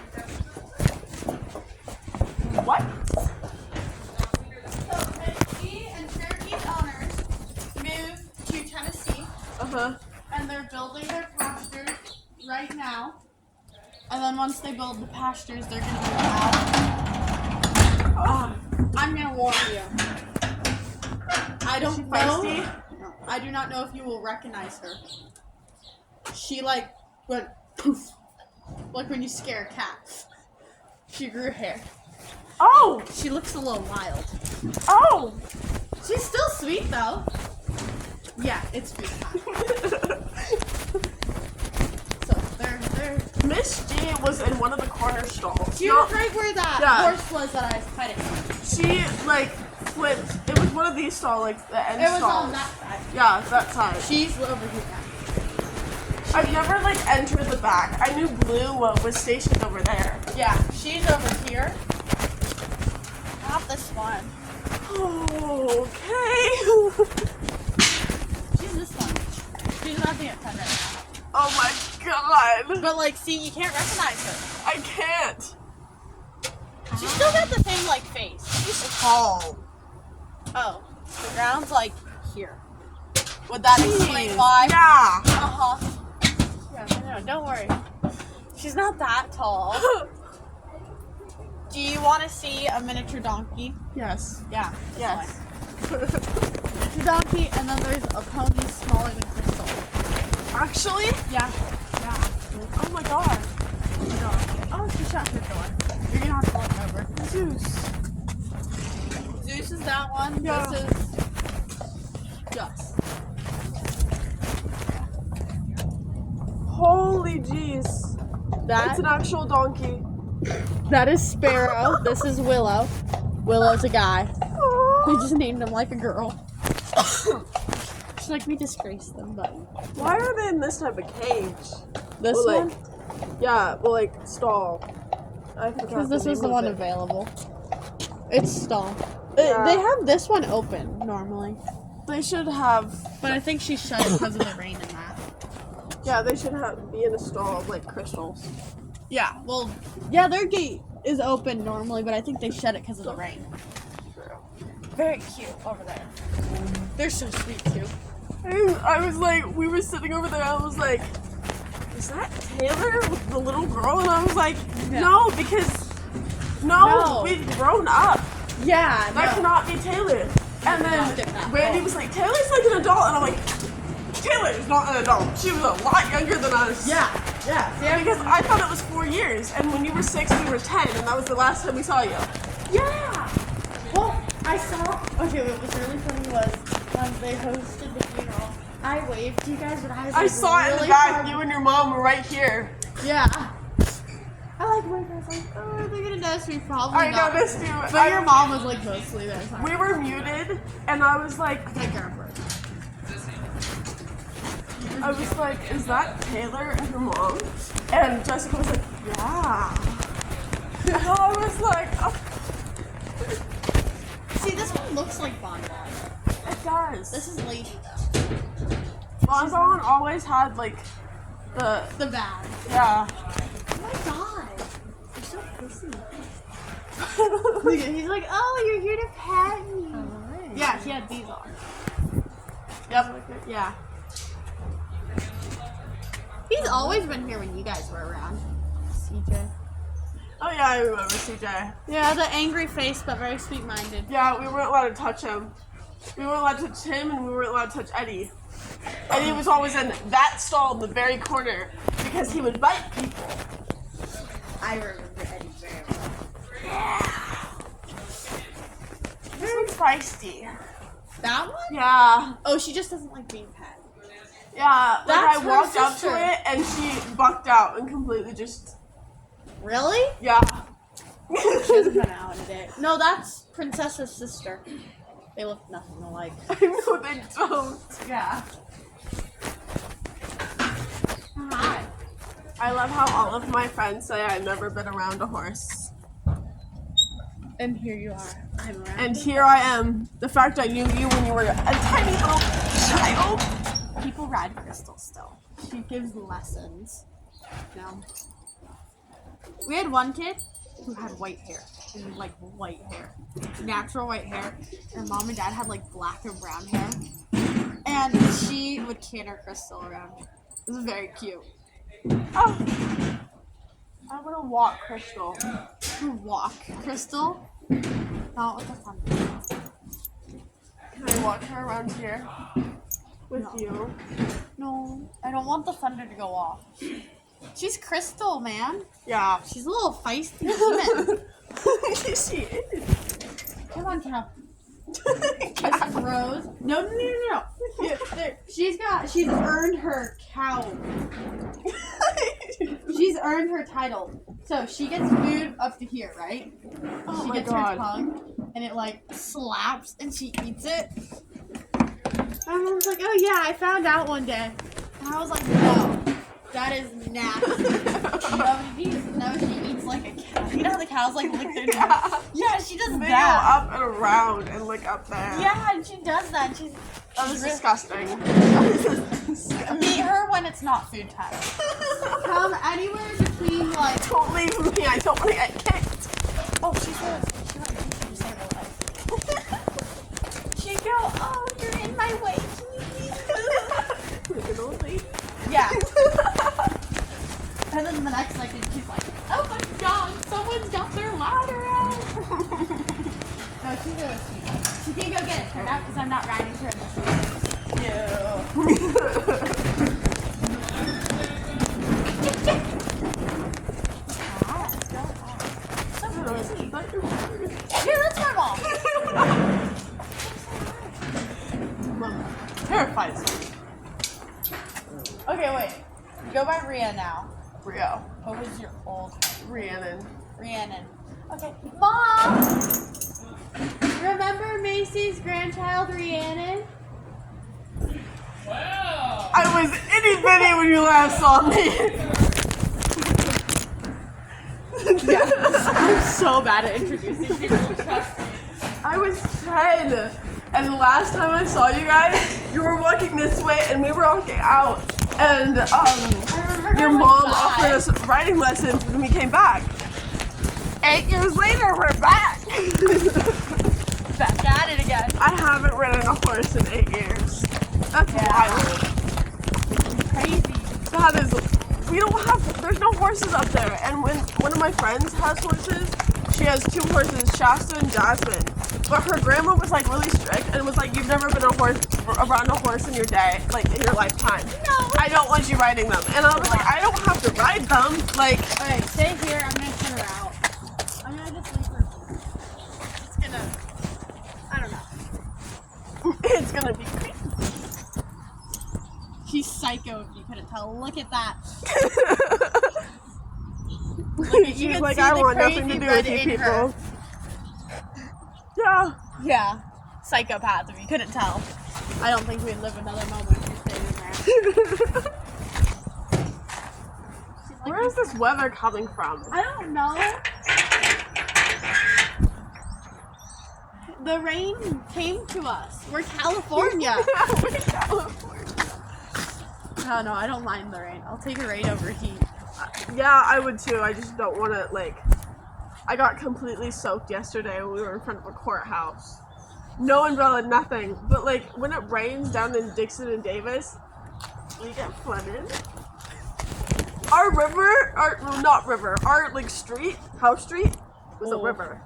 What? So Miss G and Cherokee's owners moved to Tennessee, and they're building their pastures right now. And then once they build the pastures, they're gonna move out. I'm gonna warn you. I don't know. No, I do not know if you will recognize her. She like went poof, like when you scare a cat. She grew hair. Oh! She looks a little wild. Oh! She's still sweet though. Yeah, it's sweet time. So they're Miss G was in one of the corner stalls. she was right where that horse was that I was petting. She like flipped. It was one of these stalls, like the end It was stalls. on that side. Yeah, that side. She's over here now. I've never like entered the back. I knew Blue was stationed over there. Yeah, she's over here. Not this one. Okay. She's this one. She's not the pen right now. Oh my god. But like, see, you can't recognize her. I can't. She's still got the same like face. She's tall. Oh, the ground's like here. Would that explain why? Yeah. Uh-huh. Yeah, no, don't worry. She's not that tall. Do you want to see a miniature donkey? Yes. Yeah. Yes. Miniature donkey, and then there's a pony smaller than Crystal. Actually? Yeah. Oh my god. Oh, she shut her door. You're gonna have to look over. Zeus. Zeus is that one. Yeah. This is Just. Holy jeez. It's an actual donkey. That is Sparrow. This is Willow. Willow's a guy. We just named him like a girl. Just like we disgraced them, but Why are they in this type of cage? this Well, one, like, yeah, well, like, stall. I forgot because this was name the of one it. available. It's stall. Yeah. They have this one open normally, They should have, but I think she shut it because of the rain and that. yeah, they should have be in a stall of, like, crystals. Yeah, well, yeah, their gate is open normally, but I think they shut it because of the rain. Very cute over there. They're so sweet too. I was like, we were sitting over there, I was like, is that Taylor with the little girl? And I was like, no, because, no, we've grown up. Yeah, That cannot be Taylor. And then Randy was like, Taylor's like an adult. And I'm like, Taylor's not an adult. She was a lot younger than us. yeah. Because I thought it was 4 years. And when you were 6, we were 10. And that was the last time we saw you. Yeah. Well, I saw. Okay, what was really funny was when they hosted the funeral. I waved to you guys, but I was. I like, saw it in the really back. far- You and your mom were right here. Yeah. I like waved. I was like, oh, are they gonna notice me? Probably I not. noticed you. But your mom was like mostly there. So We were muted. And I was like, I was like, is that Taylor and her mom? And Jessica was like, yeah. And I was like, oh, See, this one looks like Bonbon. it does. This is Lady though. Bonbon always had like The bag. yeah. Oh my god. You're so pussy. He's like, oh, you're here to pet me. Yeah, he had these on. Yep. Yeah. He's always been here when you guys were around. CJ. Oh yeah, I remember CJ. Yeah, the angry face but very sweet-minded. Yeah, we weren't allowed to touch him. We weren't allowed to touch him, and we weren't allowed to touch Eddie. Eddie was always in that stall in the very corner because he would bite people. I remember Eddie very well. This one's feisty. That one? Yeah. Oh, she just doesn't like being pet. Yeah, like That's I her walked up sister. to it and she bucked out and completely just Really? yeah. She hasn't been out in a day. No, that's Princess's sister. They look nothing alike. I know they don't. Yeah. Hi. I love how all of my friends say I've never been around a horse. And here you are. I'm around. And here I am. The fact I knew you when you were a tiny little child. People ride Crystal still. She gives lessons. No. We had one kid who had white hair. And like white hair. Natural white hair. And mom and dad had like black and brown hair. And she would canter Crystal around. It was very cute. Oh. I want to walk Crystal. To walk Crystal. Not with the fun. Can I walk her around here with you? No, I don't want the thunder to go off. She's Crystal, man. Yeah. She's a little feisty human. She is. Come on, Cal. This is Rose. No. Yeah, there. She's earned her cow. She's earned her title. So she gets food up to here, right? Oh She my gets God. her tongue, and it like slaps, and she eats it. And Mom's like, "Oh yeah, I found out one day." And I was like, "No, that is nasty." No, she eats like a cow. You know how the cows like lick their nose? Yeah, she does They that. go up and around and look up there. Yeah, and she does that. She's That was really- disgusting. Meet her when it's not food time. Come anywhere between like. Don't leave me. I don't want to get kicked. Oh, she went disabled life. She go, oh, you're in my way. Look at old lady. Yeah. And then the next second, she's like, oh my god, someone's got their ladder out. No, she's really sweet. She can go get it turned out because I'm not riding her in this. Yeah, that's my mom. Okay, wait. You go by Rhea now. Rio. What was your old Rhiannon. Rhiannon? Okay. Mom! Remember Macy's grandchild Rhiannon? Wow. I was itty bitty when you last saw me. I'm so bad at introducing people. Trust me. I was 10. And the last time I saw you guys, you were walking this way and we were walking out. And your mom offered us riding lessons when we came back. 8 years later, we're back. Back at it again. I haven't ridden a horse in 8 years. That's wild. Crazy. That is, there's no horses up there. And when one of my friends has horses, she has 2 horses, Shasta and Jasmine. But her grandma was like really strict and was like, you've never been around a horse in your day, like in your lifetime. No. I don't want you riding them. And I was like, I don't have to ride them. Like, Okay, stay here. I'm gonna turn her out. I'm gonna just leave her. It's gonna. I don't know. it's gonna be crazy. She's psycho if you couldn't tell. Look at that. She's can like, see I the want nothing to crazy do red with you in people. her. Yeah. Yeah. Psychopath if you couldn't tell. I don't think we'd live another moment if you stayed in there. Where is this weather coming from? I don't know. The rain came to us. We're California. Oh no, I don't mind the rain. I'll take a rain over heat. Yeah, I would too. I just don't want to, like, I got completely soaked yesterday when we were in front of a courthouse. No umbrella, nothing. But, like, when it rains down in Dixon and Davis, we get flooded. Our river, not river, our, like, street, house street, was a river.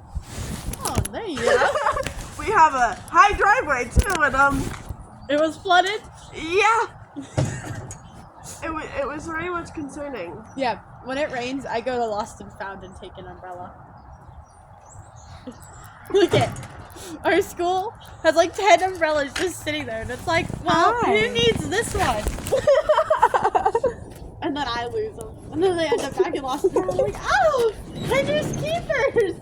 Oh, there you go. We have a high driveway, too, and, It was flooded? yeah. It was very much concerning. Yeah, when it rains, I go to Lost and Found and take an umbrella. Look at our school has like 10 umbrellas just sitting there, and it's like, well, Hi. who needs this one? And then I lose them, and then they end up back in Lost and Found. I'm like, oh, finders keepers.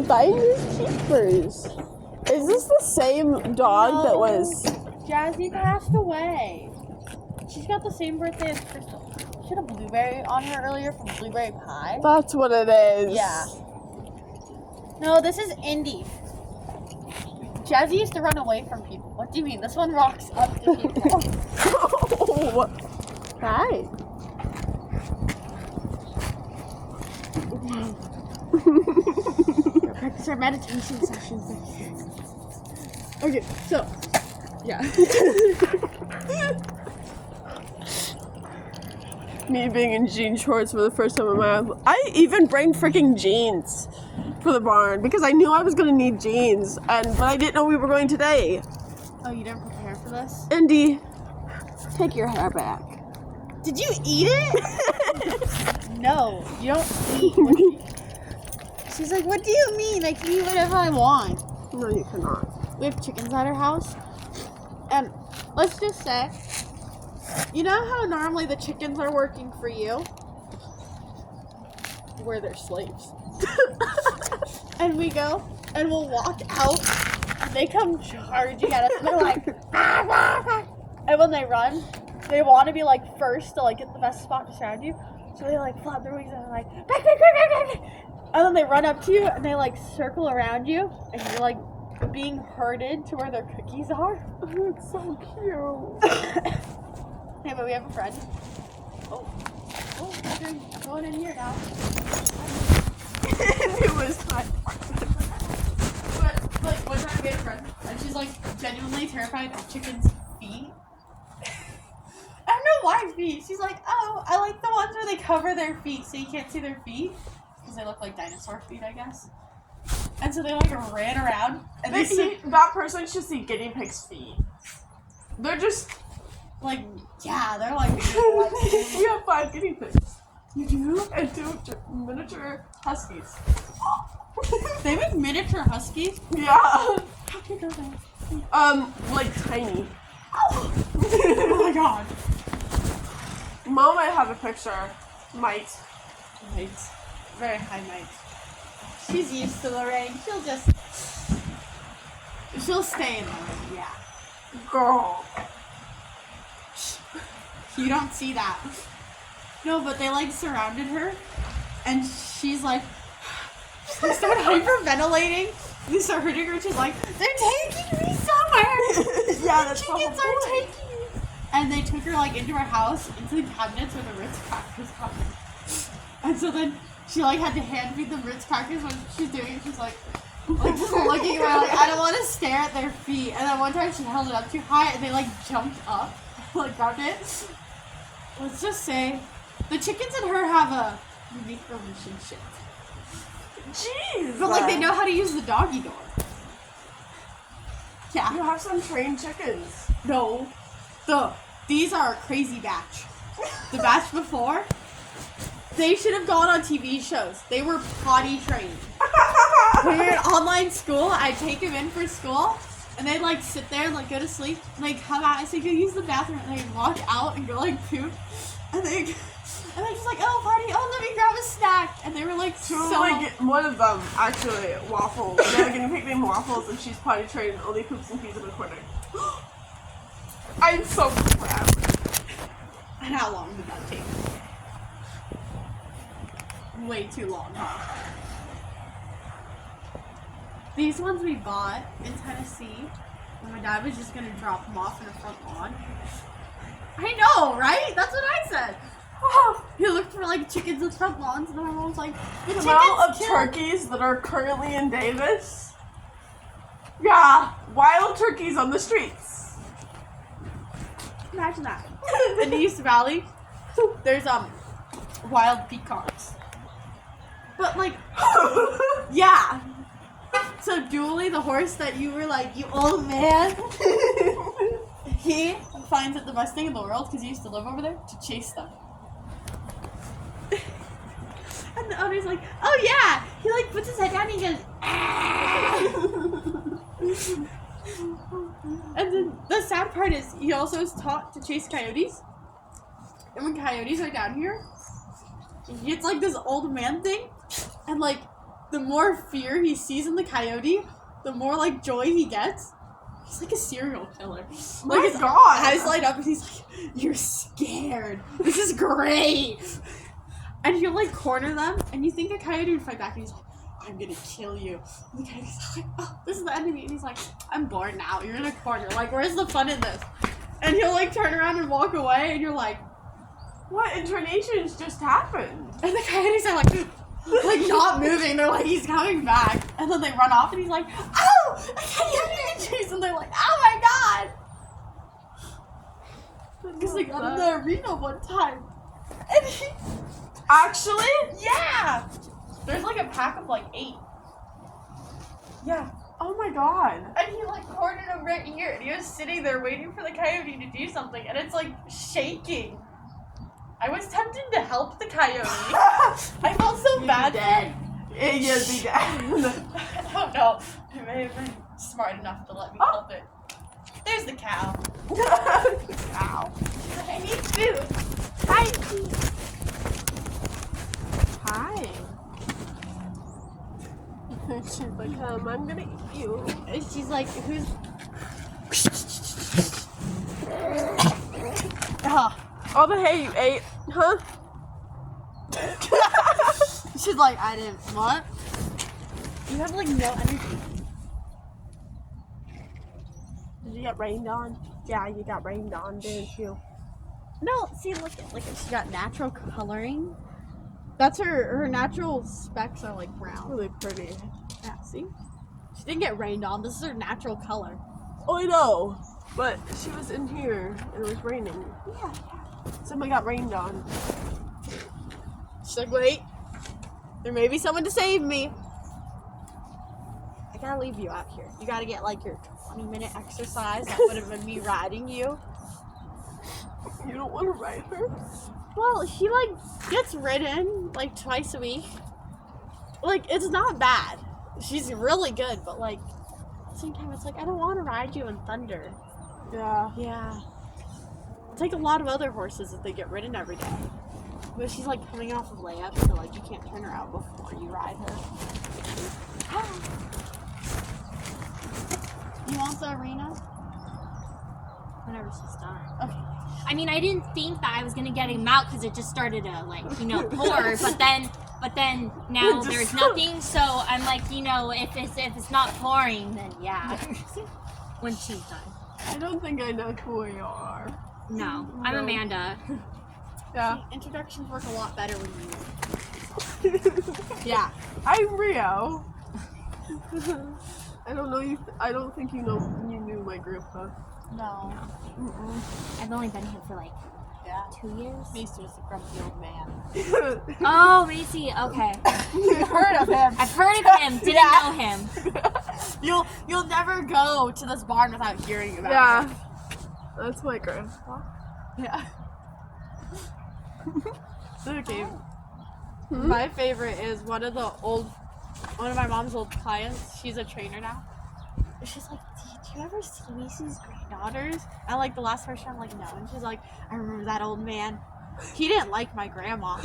Finders keepers. Is this the same dog that was? Jazzy passed away. She's got the same birthday as Crystal. She had a blueberry on her earlier from Blueberry Pie. That's what it is. Yeah. No, this is Indy. Jazzy used to run away from people. What do you mean? This one rocks up to people. Oh. Hi. Practice our meditation sessions. Okay, so yeah. Me being in jean shorts for the first time in my life. I even bring freaking jeans for the barn because I knew I was gonna need jeans, but I didn't know we were going today. Oh, you didn't prepare for this? Indy, take your hair back. Did you eat it? No, you don't eat. What do you... She's like, what do you mean? I can eat whatever I want. No, you cannot. We have chickens at our house, and let's just say, you know how normally the chickens are working for you? We're their slaves. And we go, and we'll walk out, and they come charging at us, and they're like, "Ah, ah, ah." And when they run, they want to be like first to like get the best spot to surround you, so they like flap their wings and they're like, "Back, back, back, back, back." And then they run up to you, and they like circle around you, and you're like being herded to where their cookies are. Oh, it's so cute. Hey, but we have a friend. Oh, okay, going in here now. It was fun. But like one time we had a friend, and she's like genuinely terrified of chickens' feet. I don't know why feet. She's like, oh, I like the ones where they cover their feet so you can't see their feet because they look like dinosaur feet, I guess. And so they like ran around, and They see, that person should see guinea pig's feet. They're just. like, yeah, they're like. We have 5 guinea pigs. You do? And 2 miniature huskies. They make miniature huskies. Yeah. How big are they? Like tiny. Oh my god. god. Mom might have a picture. Might. Right. Very high might. She's used to the rain. She'll stay in the rain, yeah. Girl. You don't see that. No, but they like surrounded her, and she's like, they start hyperventilating. They start hurting her. She's like, they're taking me somewhere. Yeah, that's the whole Chickens are point. taking me. And they took her like into her house, into the cabinets where the Ritz crackers come. And so then she like had to hand feed the Ritz crackers when she's doing it. She's like just looking around like, I don't want to stare at their feet. And then one time she held it up too high and they like jumped up, like grabbed it. Let's just say the chickens and her have a unique relationship. Jeez. But like they know how to use the doggy door. You Yeah. have some trained chickens. No. These are a crazy batch. The batch before, they should have gone on TV shows. They were potty trained. When we were in online school, I'd take them in for school, and they'd like sit there and like go to sleep, and they'd come out and say, go use the bathroom, and they'd walk out and go like poop, and they're just like, oh potty, oh let me grab a snack, and they were like so Like one of them actually Waffles. They're gonna pick name Waffles, and she's potty trained and only poops and pees in the corner. I'm so proud. And how long did that take? Way too long, huh? These ones we bought in Tennessee, and my dad was just gonna drop them off in the front lawn. I know, right? That's what I said. Oh, he looked for like chickens with front lawns, and my mom was like, the The amount of chickens killed. turkeys that are currently in Davis. Yeah, wild turkeys on the streets. Imagine that. In the East Valley, there's wild peacocks. But like, yeah. So Dooley, the horse that you were like, you old man, he finds it the best thing in the world because he used to live over there to chase them. And the owner's like, oh yeah. He like puts his head down and he goes, ah. And then the sad part is he also is taught to chase coyotes. And when coyotes are down here, he gets like this old man thing. And like the more fear he sees in the coyote, the more like joy he gets. He's like a serial killer. My Like his God. eyes light up and he's like, you're scared. This is great. And he'll like corner them and you think a coyote would fight back and he's like, I'm gonna kill you. And the coyote's like, oh, this is the enemy. And he's like, I'm bored now. You're in a corner. Like, where's the fun in this? And he'll like turn around and walk away and you're like, What incarnations just happened? and the coyotes are like not moving. They're like, he's coming back. And then they run off and he's like, oh, a coyote chase. And they're like, oh my god. Because they got in the arena one time. And he, Actually? yeah. There's like a pack of like 8. Yeah. Oh my god. And he like cornered him right here, and he was sitting there waiting for the coyote to do something, and it's like shaking. I was tempted to help the coyote. I felt so bad. Dead. You'd be dead. I don't know. It may have been smart enough to let me help it. There's the cow. Ow. I need food. Hi. Hi. She's like, I'm gonna eat you. And she's like, who's? All the hay you ate, huh? She's like, I didn't. What? You have like no energy. Did you get rained on? Yeah, you got rained on, didn't you? No, see, look at she got natural coloring. That's her natural specs are like brown. Really pretty. Yeah, see? She didn't get rained on. This is her natural color. Oh, I know. But she was in here and it was raining. Yeah. Somebody got rained on. She's like, wait. There may be someone to save me. I gotta leave you out here. You gotta get like your 20-minute exercise. That would have been me riding you. You don't want to ride her? Well, she like gets ridden like twice a week. Like, it's not bad. She's really good, but like at the same time it's like I don't want to ride you in thunder. Yeah. Yeah. It's like a lot of other horses that they get ridden every day. But she's like coming off of layup, so like you can't turn her out before you ride her. You want the arena? Whenever she's done. Okay. I mean, I didn't think that I was gonna get him out because it just started to pour. But then now there's nothing. So I'm like, if it's not pouring, then yeah. When she's done. I don't think I know who you are. No, I'm Amanda. Yeah. Introductions work a lot better when you. Yeah. I'm Rio. I don't know you. I don't think you knew my group, huh? No. I've only been here for like Yeah. 2 years. Mace was a grumpy old man. Oh, Macy. Okay. You heard of him. I've heard of him. Didn't know him. You'll never go to this barn without hearing about Yeah. him. That's my grandpa. Yeah. Okay. My favorite is one of my mom's old clients. She's a trainer now. She's like, did you ever see Macy's granddaughters? And like the last person, I'm like, no. And she's like, I remember that old man. He didn't like my grandma.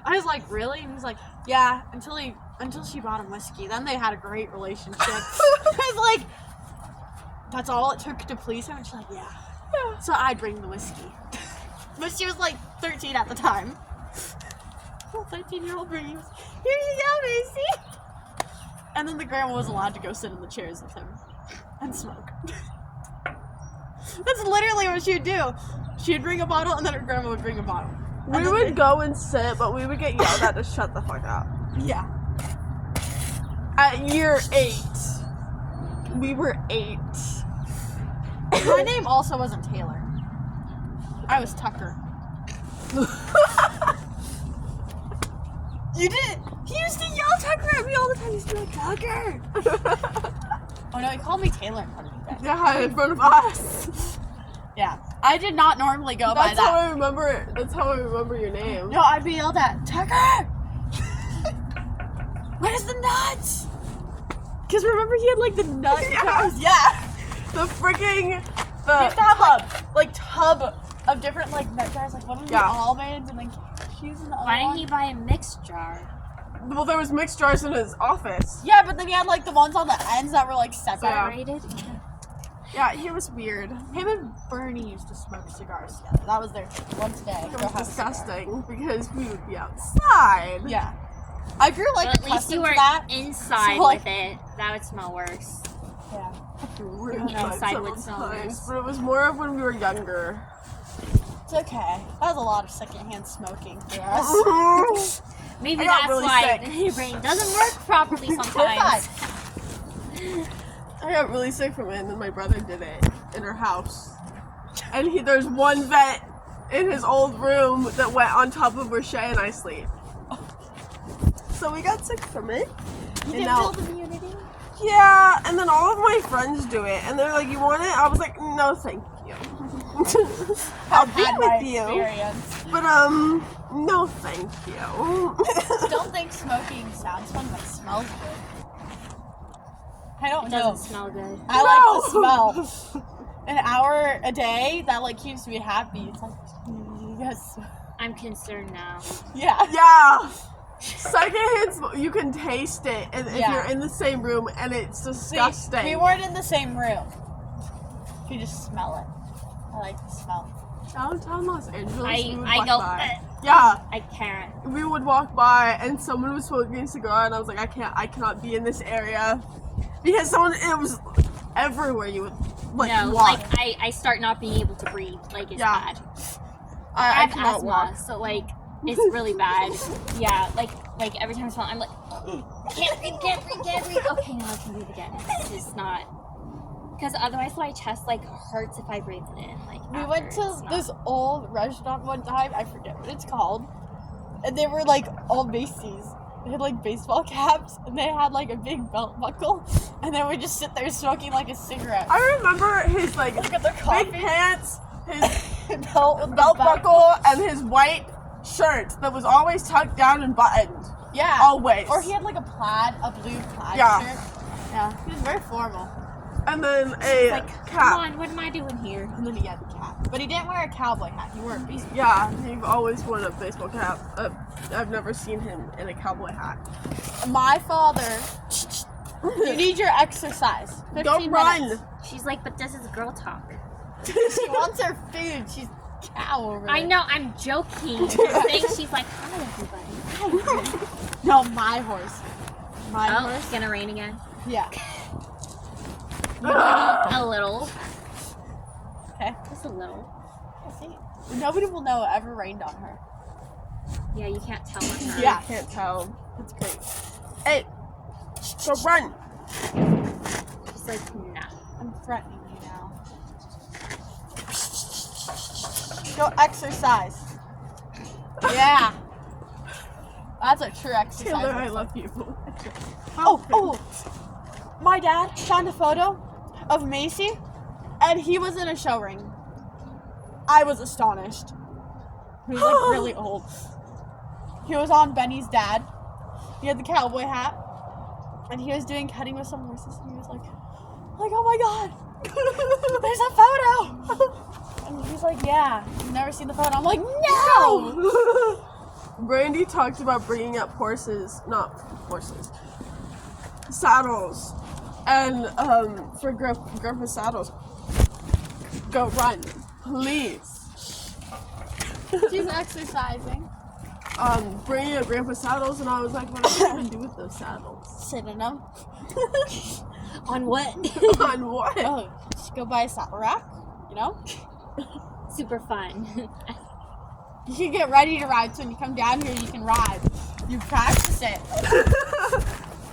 I was like, really? And he's like, yeah. Until she bought him whiskey. Then they had a great relationship. I was like, that's all it took to please him. And she's like, yeah. So I'd bring the whiskey. But she was like 13 at the time. 13-year-old bringing, here you go, Macy. And then the grandma was allowed to go sit in the chairs with him and smoke. That's literally what she would do. She'd bring a bottle, and then her grandma would bring a bottle. We would go and sit, but we would get yelled at to shut the fuck up. Yeah. At year 8, we were 8. My name also wasn't Taylor. I was Tucker. You did. He used to yell Tucker at me all the time. He used to be like, Tucker. Oh no, he called me Taylor in front of you guys. Yeah, in front of us. Yeah. I did not normally go by That's how that. I remember it. That's how I remember your name. No, I'd be yelled at, Tucker! Where's the nuts? Because remember he had like the nut jars? Yeah. The freaking You have to have like tub of different like nut jars, like one of them almonds and like cashews and the other Why didn't one. he buy a mixed jar? Well, there was mixed jars in his office. Yeah, but then he had like the ones on the ends that were like separate. Separated? Yeah, he was weird. Him and Bernie used to smoke cigars together. That was their thing. Once a day. It go was have a cigar. disgusting because we would be outside. Yeah. I grew like But at least you accustomed to were that. inside So, like- with it. That would smell worse. Yeah. We were No, inside outside would smell sometimes, worse. but it was more of when we were younger. It's okay. That was a lot of secondhand smoking for us. Maybe I got that's really why sick. your brain doesn't work properly sometimes. I got really sick from it, and then my brother did it in her house. And there's one vent in his old room that went on top of where Shay and I sleep. So we got sick from it. You And didn't now- build immunity? Yeah, and then all of my friends do it, and they're like, "You want it?" I was like, "No, thank you." I'll be Had my with you, experience. but no, thank you. Don't think smoking sounds fun, but smells good. I don't It know. doesn't smell good. I like the smell. An hour a day, that like keeps me happy. It's like, yes. I'm concerned now. Yeah. Yeah. Secondhand smoke, you can taste it, and if Yeah. you're in the same room, and it's See, disgusting. we weren't in the same room. You just smell it. I like the smell. Downtown Los Angeles, we would I walk go, by. Yeah, I can't. we would walk by, and someone was smoking a cigar, and I was like, I cannot be in this area, because it was everywhere you would like No, walk. like I start not being able to breathe. Like it's Yeah. bad. I I have cannot asthma, walk. so like it's really bad. Yeah, like every time I smell, I'm like, can't breathe. Okay, now I can breathe again. It's just not. Because otherwise, my chest like hurts if I breathe it in. Like We after, went it's to not- this old restaurant one time. I forget what it's called. And they were like all Macy's. They had like baseball caps, and they had like a big belt buckle. And then we just sit there smoking like a cigarette. I remember his like Look at the big coffee. pants, his belt with the belt back. buckle, and his white shirt that was always tucked down and buttoned. Yeah. Always. Or he had like a blue plaid Yeah. shirt. Yeah. He was very formal. and then a Like, cap. come on, what am I doing here? And then he had the cap. But he didn't wear a cowboy hat. He wore a baseball. Yeah, he's always worn a baseball cap. I've never seen him in a cowboy hat. My father, you need your exercise. 15 Don't run! minutes. She's like, but this is girl talk. She wants her food. She's cow over I there. know, I'm joking. She's like, hi everybody. No, my horse. My Oh, horse. it's gonna rain again. Yeah. A little. Okay. Just a little. We'll see. Nobody will know it ever rained on her. Yeah, you can't tell on her. Yeah. I can't tell. It's great. Hey, go run! She's like, nah. I'm threatening you now. Go exercise. Yeah. That's a true exercise. Taylor, I love you. Oh. My dad found a photo of Macy, and he was in a show ring. I was astonished. He was like really old. He was on Benny's dad. He had the cowboy hat, and he was doing cutting with some horses. And he was like, oh my god, there's a photo. And he's like, yeah, you've never seen the photo. I'm like, no. Brandy talked about bringing up saddles, and for Grandpa Saddles, go run, please. She's exercising. Bringing up Grandpa Saddles, and I was like, what am I gonna do with those saddles? Sit in them. On what? On what? Oh, just go buy a saddle rack, you know? Super fun. You can get ready to ride, so when you come down here, you can ride. You practice it.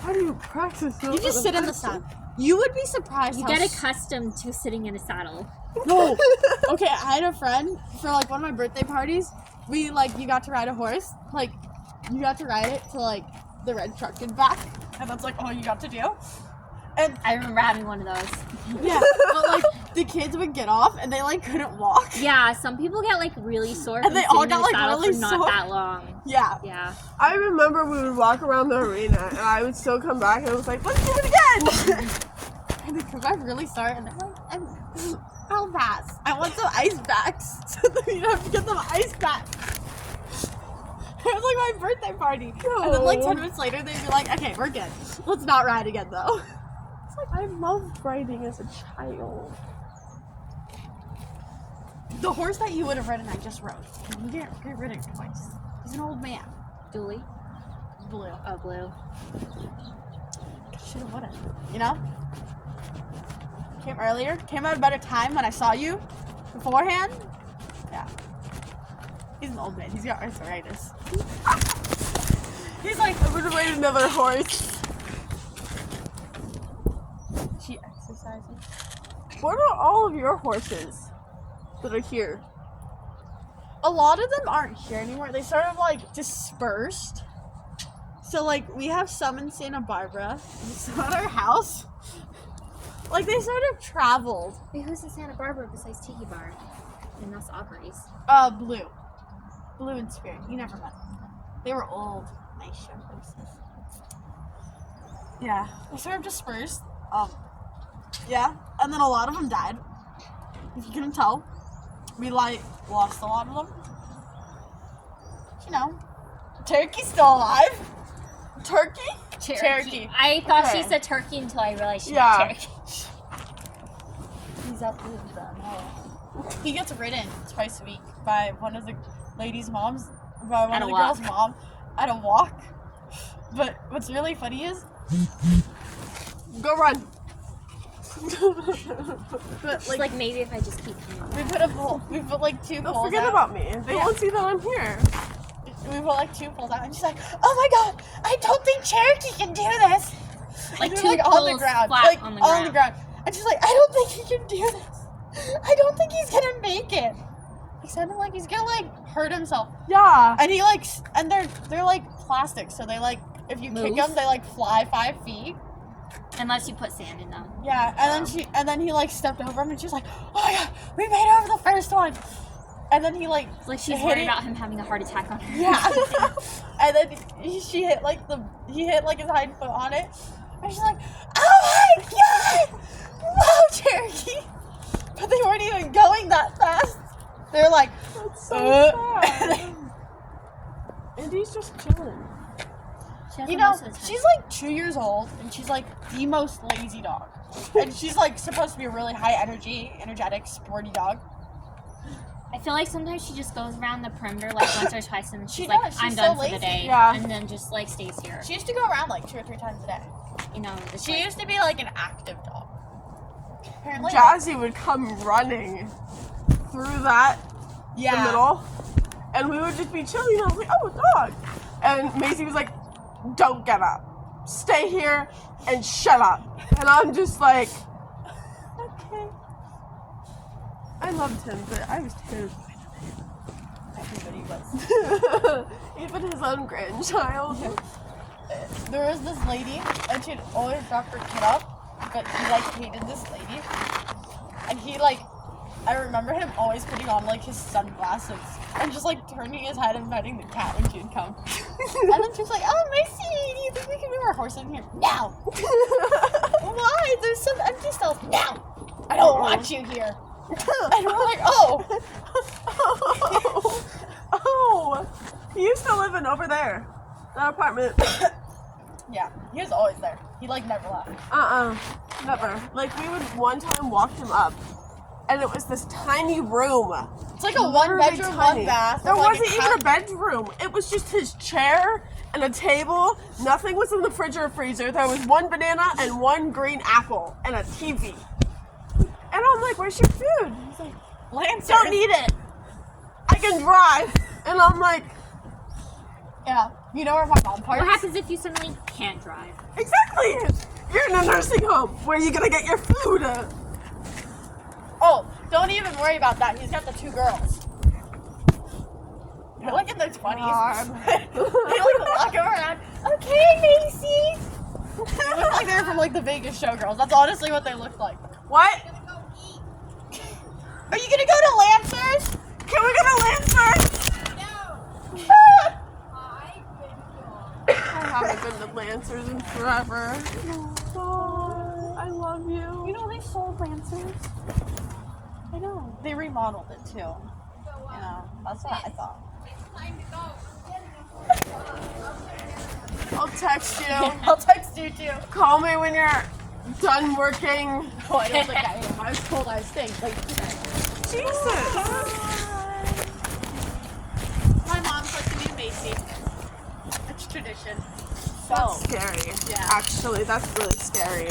How do you practice? You just sit in the sun. You would be surprised You how get accustomed to sitting in a saddle. No. Okay, I had a friend for like one of my birthday parties. You got to ride a horse. Like, you got to ride it to like the red truck and back. And that's like all you got to do. And I remember having one of those. yeah, but like the kids would get off and they like couldn't walk. Yeah, some people get like really sore And from they all sitting in got, a like, saddle really for not sore. that long. Yeah. Yeah. I remember we would walk around the arena, and I would still come back, and I was like, let's do it again. And they come back really sorry and they're like, I'll pass. I want some ice packs. So then you have to get some ice packs. It was like my birthday party. And then like 10 minutes later they'd be like, okay, we're good. Let's not ride again though. It's like, I loved riding as a child. The horse that you would have ridden, I just rode. You didn't get rid of it twice. He's an old man. Dooley? Blue. Oh, blue. Should have would have. You know? Came earlier. Came at a better time when I saw you beforehand. Yeah. He's an old man. He's got arthritis. He's like, I would have made another horse. she exercising. What are all of your horses that are here? A lot of them aren't here anymore. They sort of like dispersed. So like we have some in Santa Barbara, and some at our house. Like they sort of traveled. Wait, who's in Santa Barbara besides Tiki Bar? And that's Aubrey's. Blue. Blue and Spirit. You never met them. They were old. Nice show horses. Yeah. They sort of dispersed. Yeah. And then a lot of them died. If you couldn't tell. We lost a lot of them. You know. Turkey's still alive. Turkey? Cherokee. I thought she Okay. said turkey until I realized she Yeah. meant Cherokee. He's up with them. He gets ridden twice a week by one of the ladies' moms, by one At of a the girls' walk. mom at a walk. But what's really funny is, Go run. but It's like maybe if I just keep coming. we put like two Don't poles forget out. about me. They won't see that I'm here. We put like two poles out, and she's like, "Oh my god, I don't think Cherokee can do this." Like And two we're, on the poles ground, flat like on the on the ground. ground, and she's like, "I don't think he can do this. I don't think he's gonna make it." He sounded like he's gonna like hurt himself. Yeah. And he like, and they're like plastic, so they like, if you kick Move. them, they like fly 5 feet. Unless you put sand in them. Yeah, and then he like stepped over him, and she was like, "Oh my god, we made over the first one." And then he like, It's like she's hit worried it. about him having a heart attack on her. Yeah. And then he hit like his hind foot on it, and she's like, "Oh my god, Cherokee, but they weren't even going that fast. They're like, That's so sad. Indy's just chilling. She has you the know, most of the time. she's like 2 years old, and she's like the most lazy dog. And she's like supposed to be a really high energy, energetic, sporty dog. I feel like sometimes she just goes around the perimeter like once or twice, and She she's like, does, she's "I'm so done for lazy. the day," Yeah. and then just like stays here. She used to go around like 2 or 3 times a day. You know, just She like, used to be like an active dog. Apparently, Jazzy would come running through that yeah. the middle, and we would just be chilling. And I was like, "Oh, a dog," and Maisie was like, "Don't get up, stay here and shut up." And I'm just like, "Okay." I loved him, but I was terrified. Everybody was. Even his own grandchild. There was this lady, and she'd always drop her kid up, but he like hated this lady, and he like, I remember him always putting on like his sunglasses and just like turning his head and petting the cat when she'd come. And then she was like, "Oh, Macy, do you think we can move our horse in here?" "No." "Why? There's some empty stalls." "No. I don't want you here." And we're like, "Oh." Oh, he used to live in over there, that apartment. Yeah, he was always there. He like never left. Never. Like we would one time walk him up, and it was this tiny room. It's like a Literally 1-bedroom, tiny. 1-bath. There with, like, wasn't even a bedroom. It was just his chair and a table. Nothing was in the fridge or freezer. There was one banana and one green apple and a TV. And I'm like, "Where's your food?" He's like, Lancer. "Don't need it. I can drive." And I'm like, Yeah. You know where my mom parks? what happens if you suddenly can't drive? "Exactly. You're in a nursing home. Where are you gonna get your food?" Oh, don't even worry about that. He's got the 2 girls. They're like in their 20s. They like walk around. "Okay, Macy." They look like they're from like the Vegas showgirls. That's honestly what they look like. What? Are you gonna go to Lancers? Can we go to Lansford? I haven't been to Lancers in forever. Oh, I love you. You know they sold Lancers. I know. They remodeled it too. You know, that's what I thought. I'll text you. I'll text you too. Call me when you're done working. Oh, I don't think I am. I was told I was staying late today. Jesus. My mom's like the new Macy. It's tradition. That's scary. Yeah. Actually, that's really scary.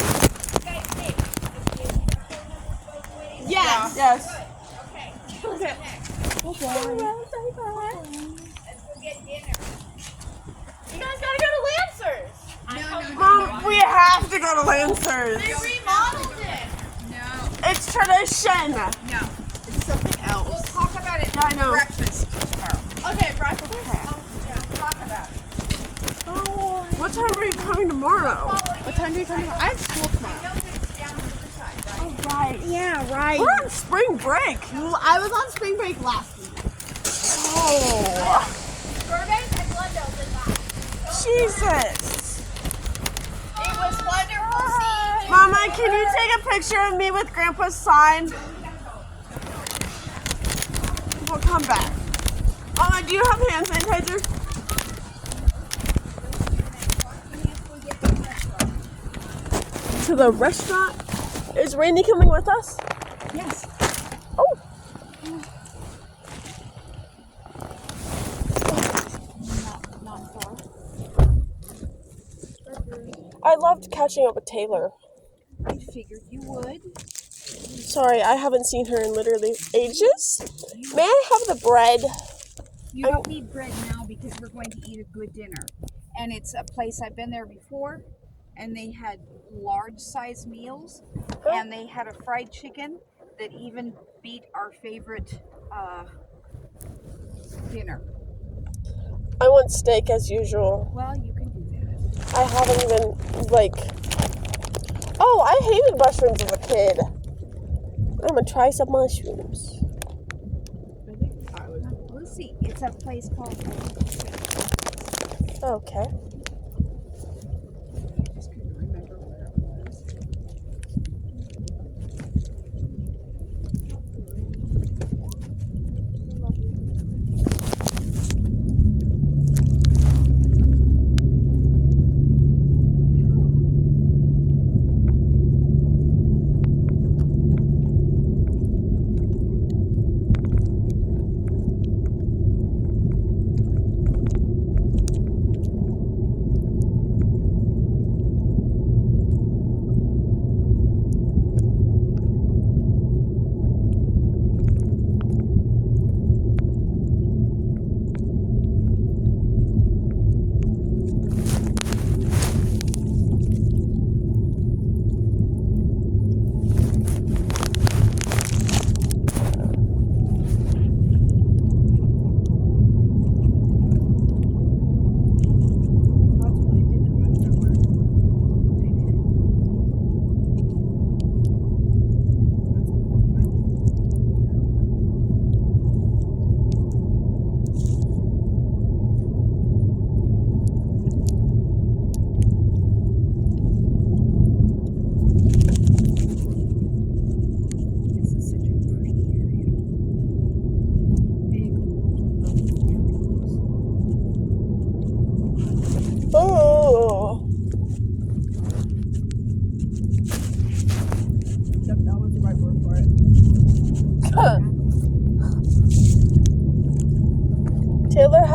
Yes. Yes. Okay. You guys gotta go to Lancers. Mom, we have to go to Lancers. They remodeled it. It's tradition. It's something else. We'll talk about it. I know. Breakfast tomorrow. Okay, breakfast. Talk about it. What time are you coming tomorrow? What time do you come? I have school tomorrow. Oh, right. Yeah, right. We're on spring break. I was on spring break last week. Oh, Burbank and Glendale did that. Jesus. It was wonderful seeing you. Mama, can you take a picture of me with Grandpa's sign? We'll come back. Mama, do you have hand sanitizer? To the restaurant? Is Randy coming with us? Yes. Oh. I loved catching up with Taylor. I figured you would. Sorry, I haven't seen her in literally ages. May I have the bread? You don't need bread now because we're going to eat a good dinner. And it's a place I've been there before, and they had large size meals, and they had a fried chicken that even beat our favorite dinner. I want steak as usual. Well, you can do that. I haven't even, like... Oh, I hated mushrooms as a kid. I'm gonna try some mushrooms. Lucy, it's a place called... Okay. I just couldn't remember where it was.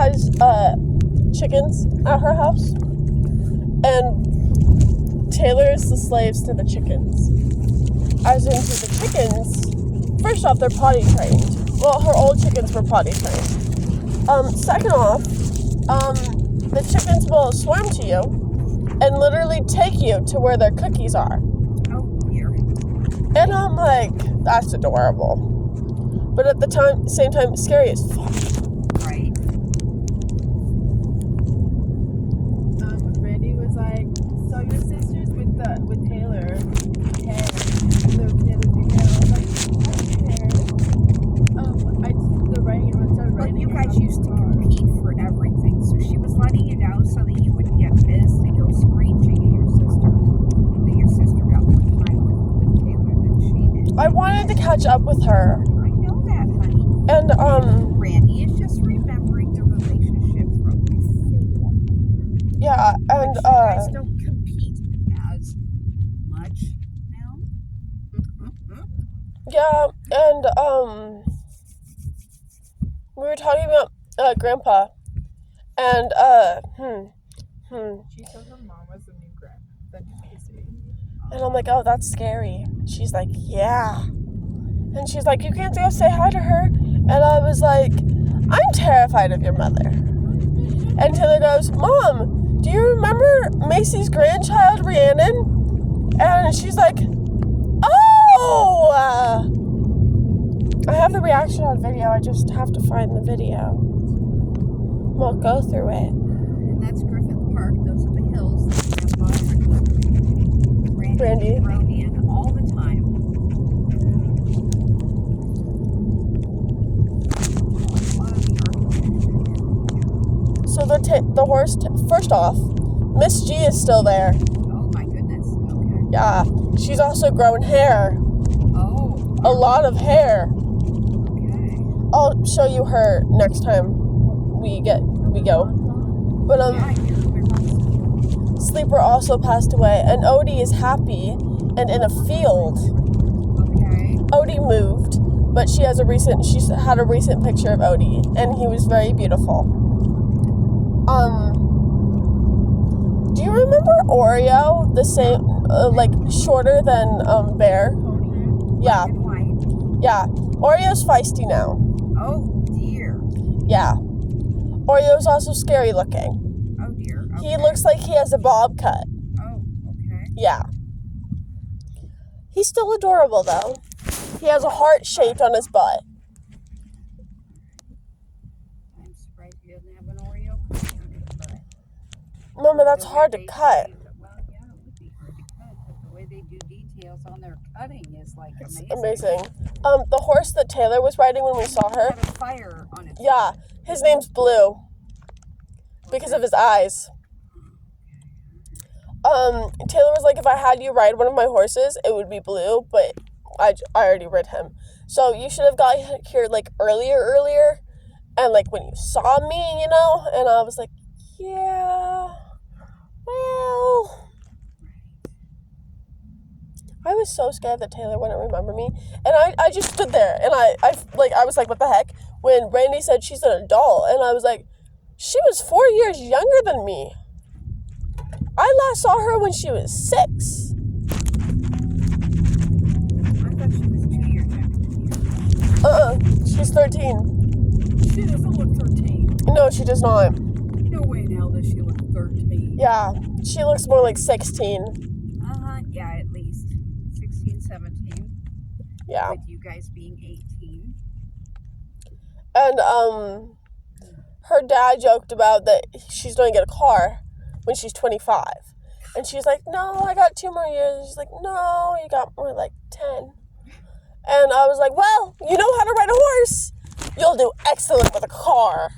has chickens at her house, and Taylor is the slaves to the chickens. As into the chickens, first off, they're potty trained. Well, her old chickens were potty trained. Second off, the chickens will swim to you and literally take you to where their cookies are. Oh dear. And I'm like, that's adorable. But at the same time, it's scary as fuck. Right. Randy was like, so your sister's with Taylor. Hey, Taylor doing hair. I was like, I the writing when it started Well, writing. you guys used to compete for everything, so she was letting you down so that you wouldn't get pissed and go screeching at your sister. That your sister got more time with Taylor than she did. I wanted to catch up with her. I know that, honey. And, Randy is just remembering the relationship from before. yeah, and, You guys don't compete as much now. yeah, and, we were talking about, Grandpa, and, She said her mom was the new Casey. and I'm like, oh, that's scary. She's like, yeah. And she's like, you can't go say hi to her. And I was like, I'm terrified of your mother. And Taylor goes, Mom, do you remember Macy's grandchild, Rhiannon? And she's like, oh! I have the reaction on video. I just have to find the video. We'll go through it. And that's Griffith Park. Those are the hills that Grandpa Randy. rode in all the time. So the horse, first off, Miss G is still there. Oh my goodness. Okay. Yeah, she's also grown hair. Oh. A lot of hair. Okay. I'll show you her next time we go. But Yeah, I hear her. Sleeper also passed away, and Odie is happy and in a field. Okay. Odie moved, but she's had a recent picture of Odie, and he was very beautiful. Do you remember Oreo? The same, like shorter than Bear. Yeah, And white. yeah. Oreo's feisty now. Oh dear. Yeah. Oreo's also scary looking. Oh dear. Okay. He looks like he has a bob cut. Oh, okay. Yeah. He's still adorable though. He has a heart shaped on his butt. I'm surprised he doesn't have an Oreo cookie on his butt. Mama, that's The way hard to they cut. do- Well, yeah, it would be hard to cut, but the way they do details on their cutting is like It's amazing. amazing. The horse that Taylor was riding when we saw her, Had a fire on its yeah, his name's Blue because of his eyes. Taylor was like, if I had you ride one of my horses, it would be Blue, but I already rid him. So you should have got here like earlier, and like when you saw me, you know, and I was like, yeah, well, I was so scared that Taylor wouldn't remember me, and I just stood there, and I was like, what the heck, when Randy said she's an adult, and I was like, she was 4 years younger than me. I last saw her when she was 6. I thought she was 2 years younger than you. She's 13. She doesn't look 13. No, she does not. No way in hell does she look 13. Yeah, she looks more like 16. Yeah, at least 16, 17. Yeah. With you guys being 18. And, her dad joked about that she's going to get a car when she's 25. And she's like, no, I got 2 more years. And she's like, no, you got more like 10. And I was like, well, you know how to ride a horse. You'll do excellent with a car.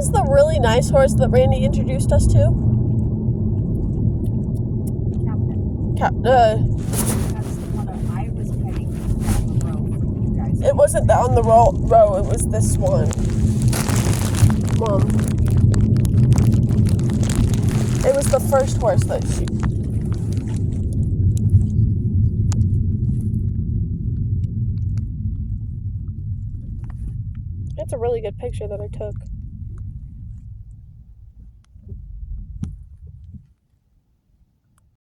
was the really nice horse that Randy introduced us to? Captain. That's the one that I was petting down the road from you guys. It wasn't on the row. It was this one. Mom. It was the first horse that she. It's a really good picture that I took.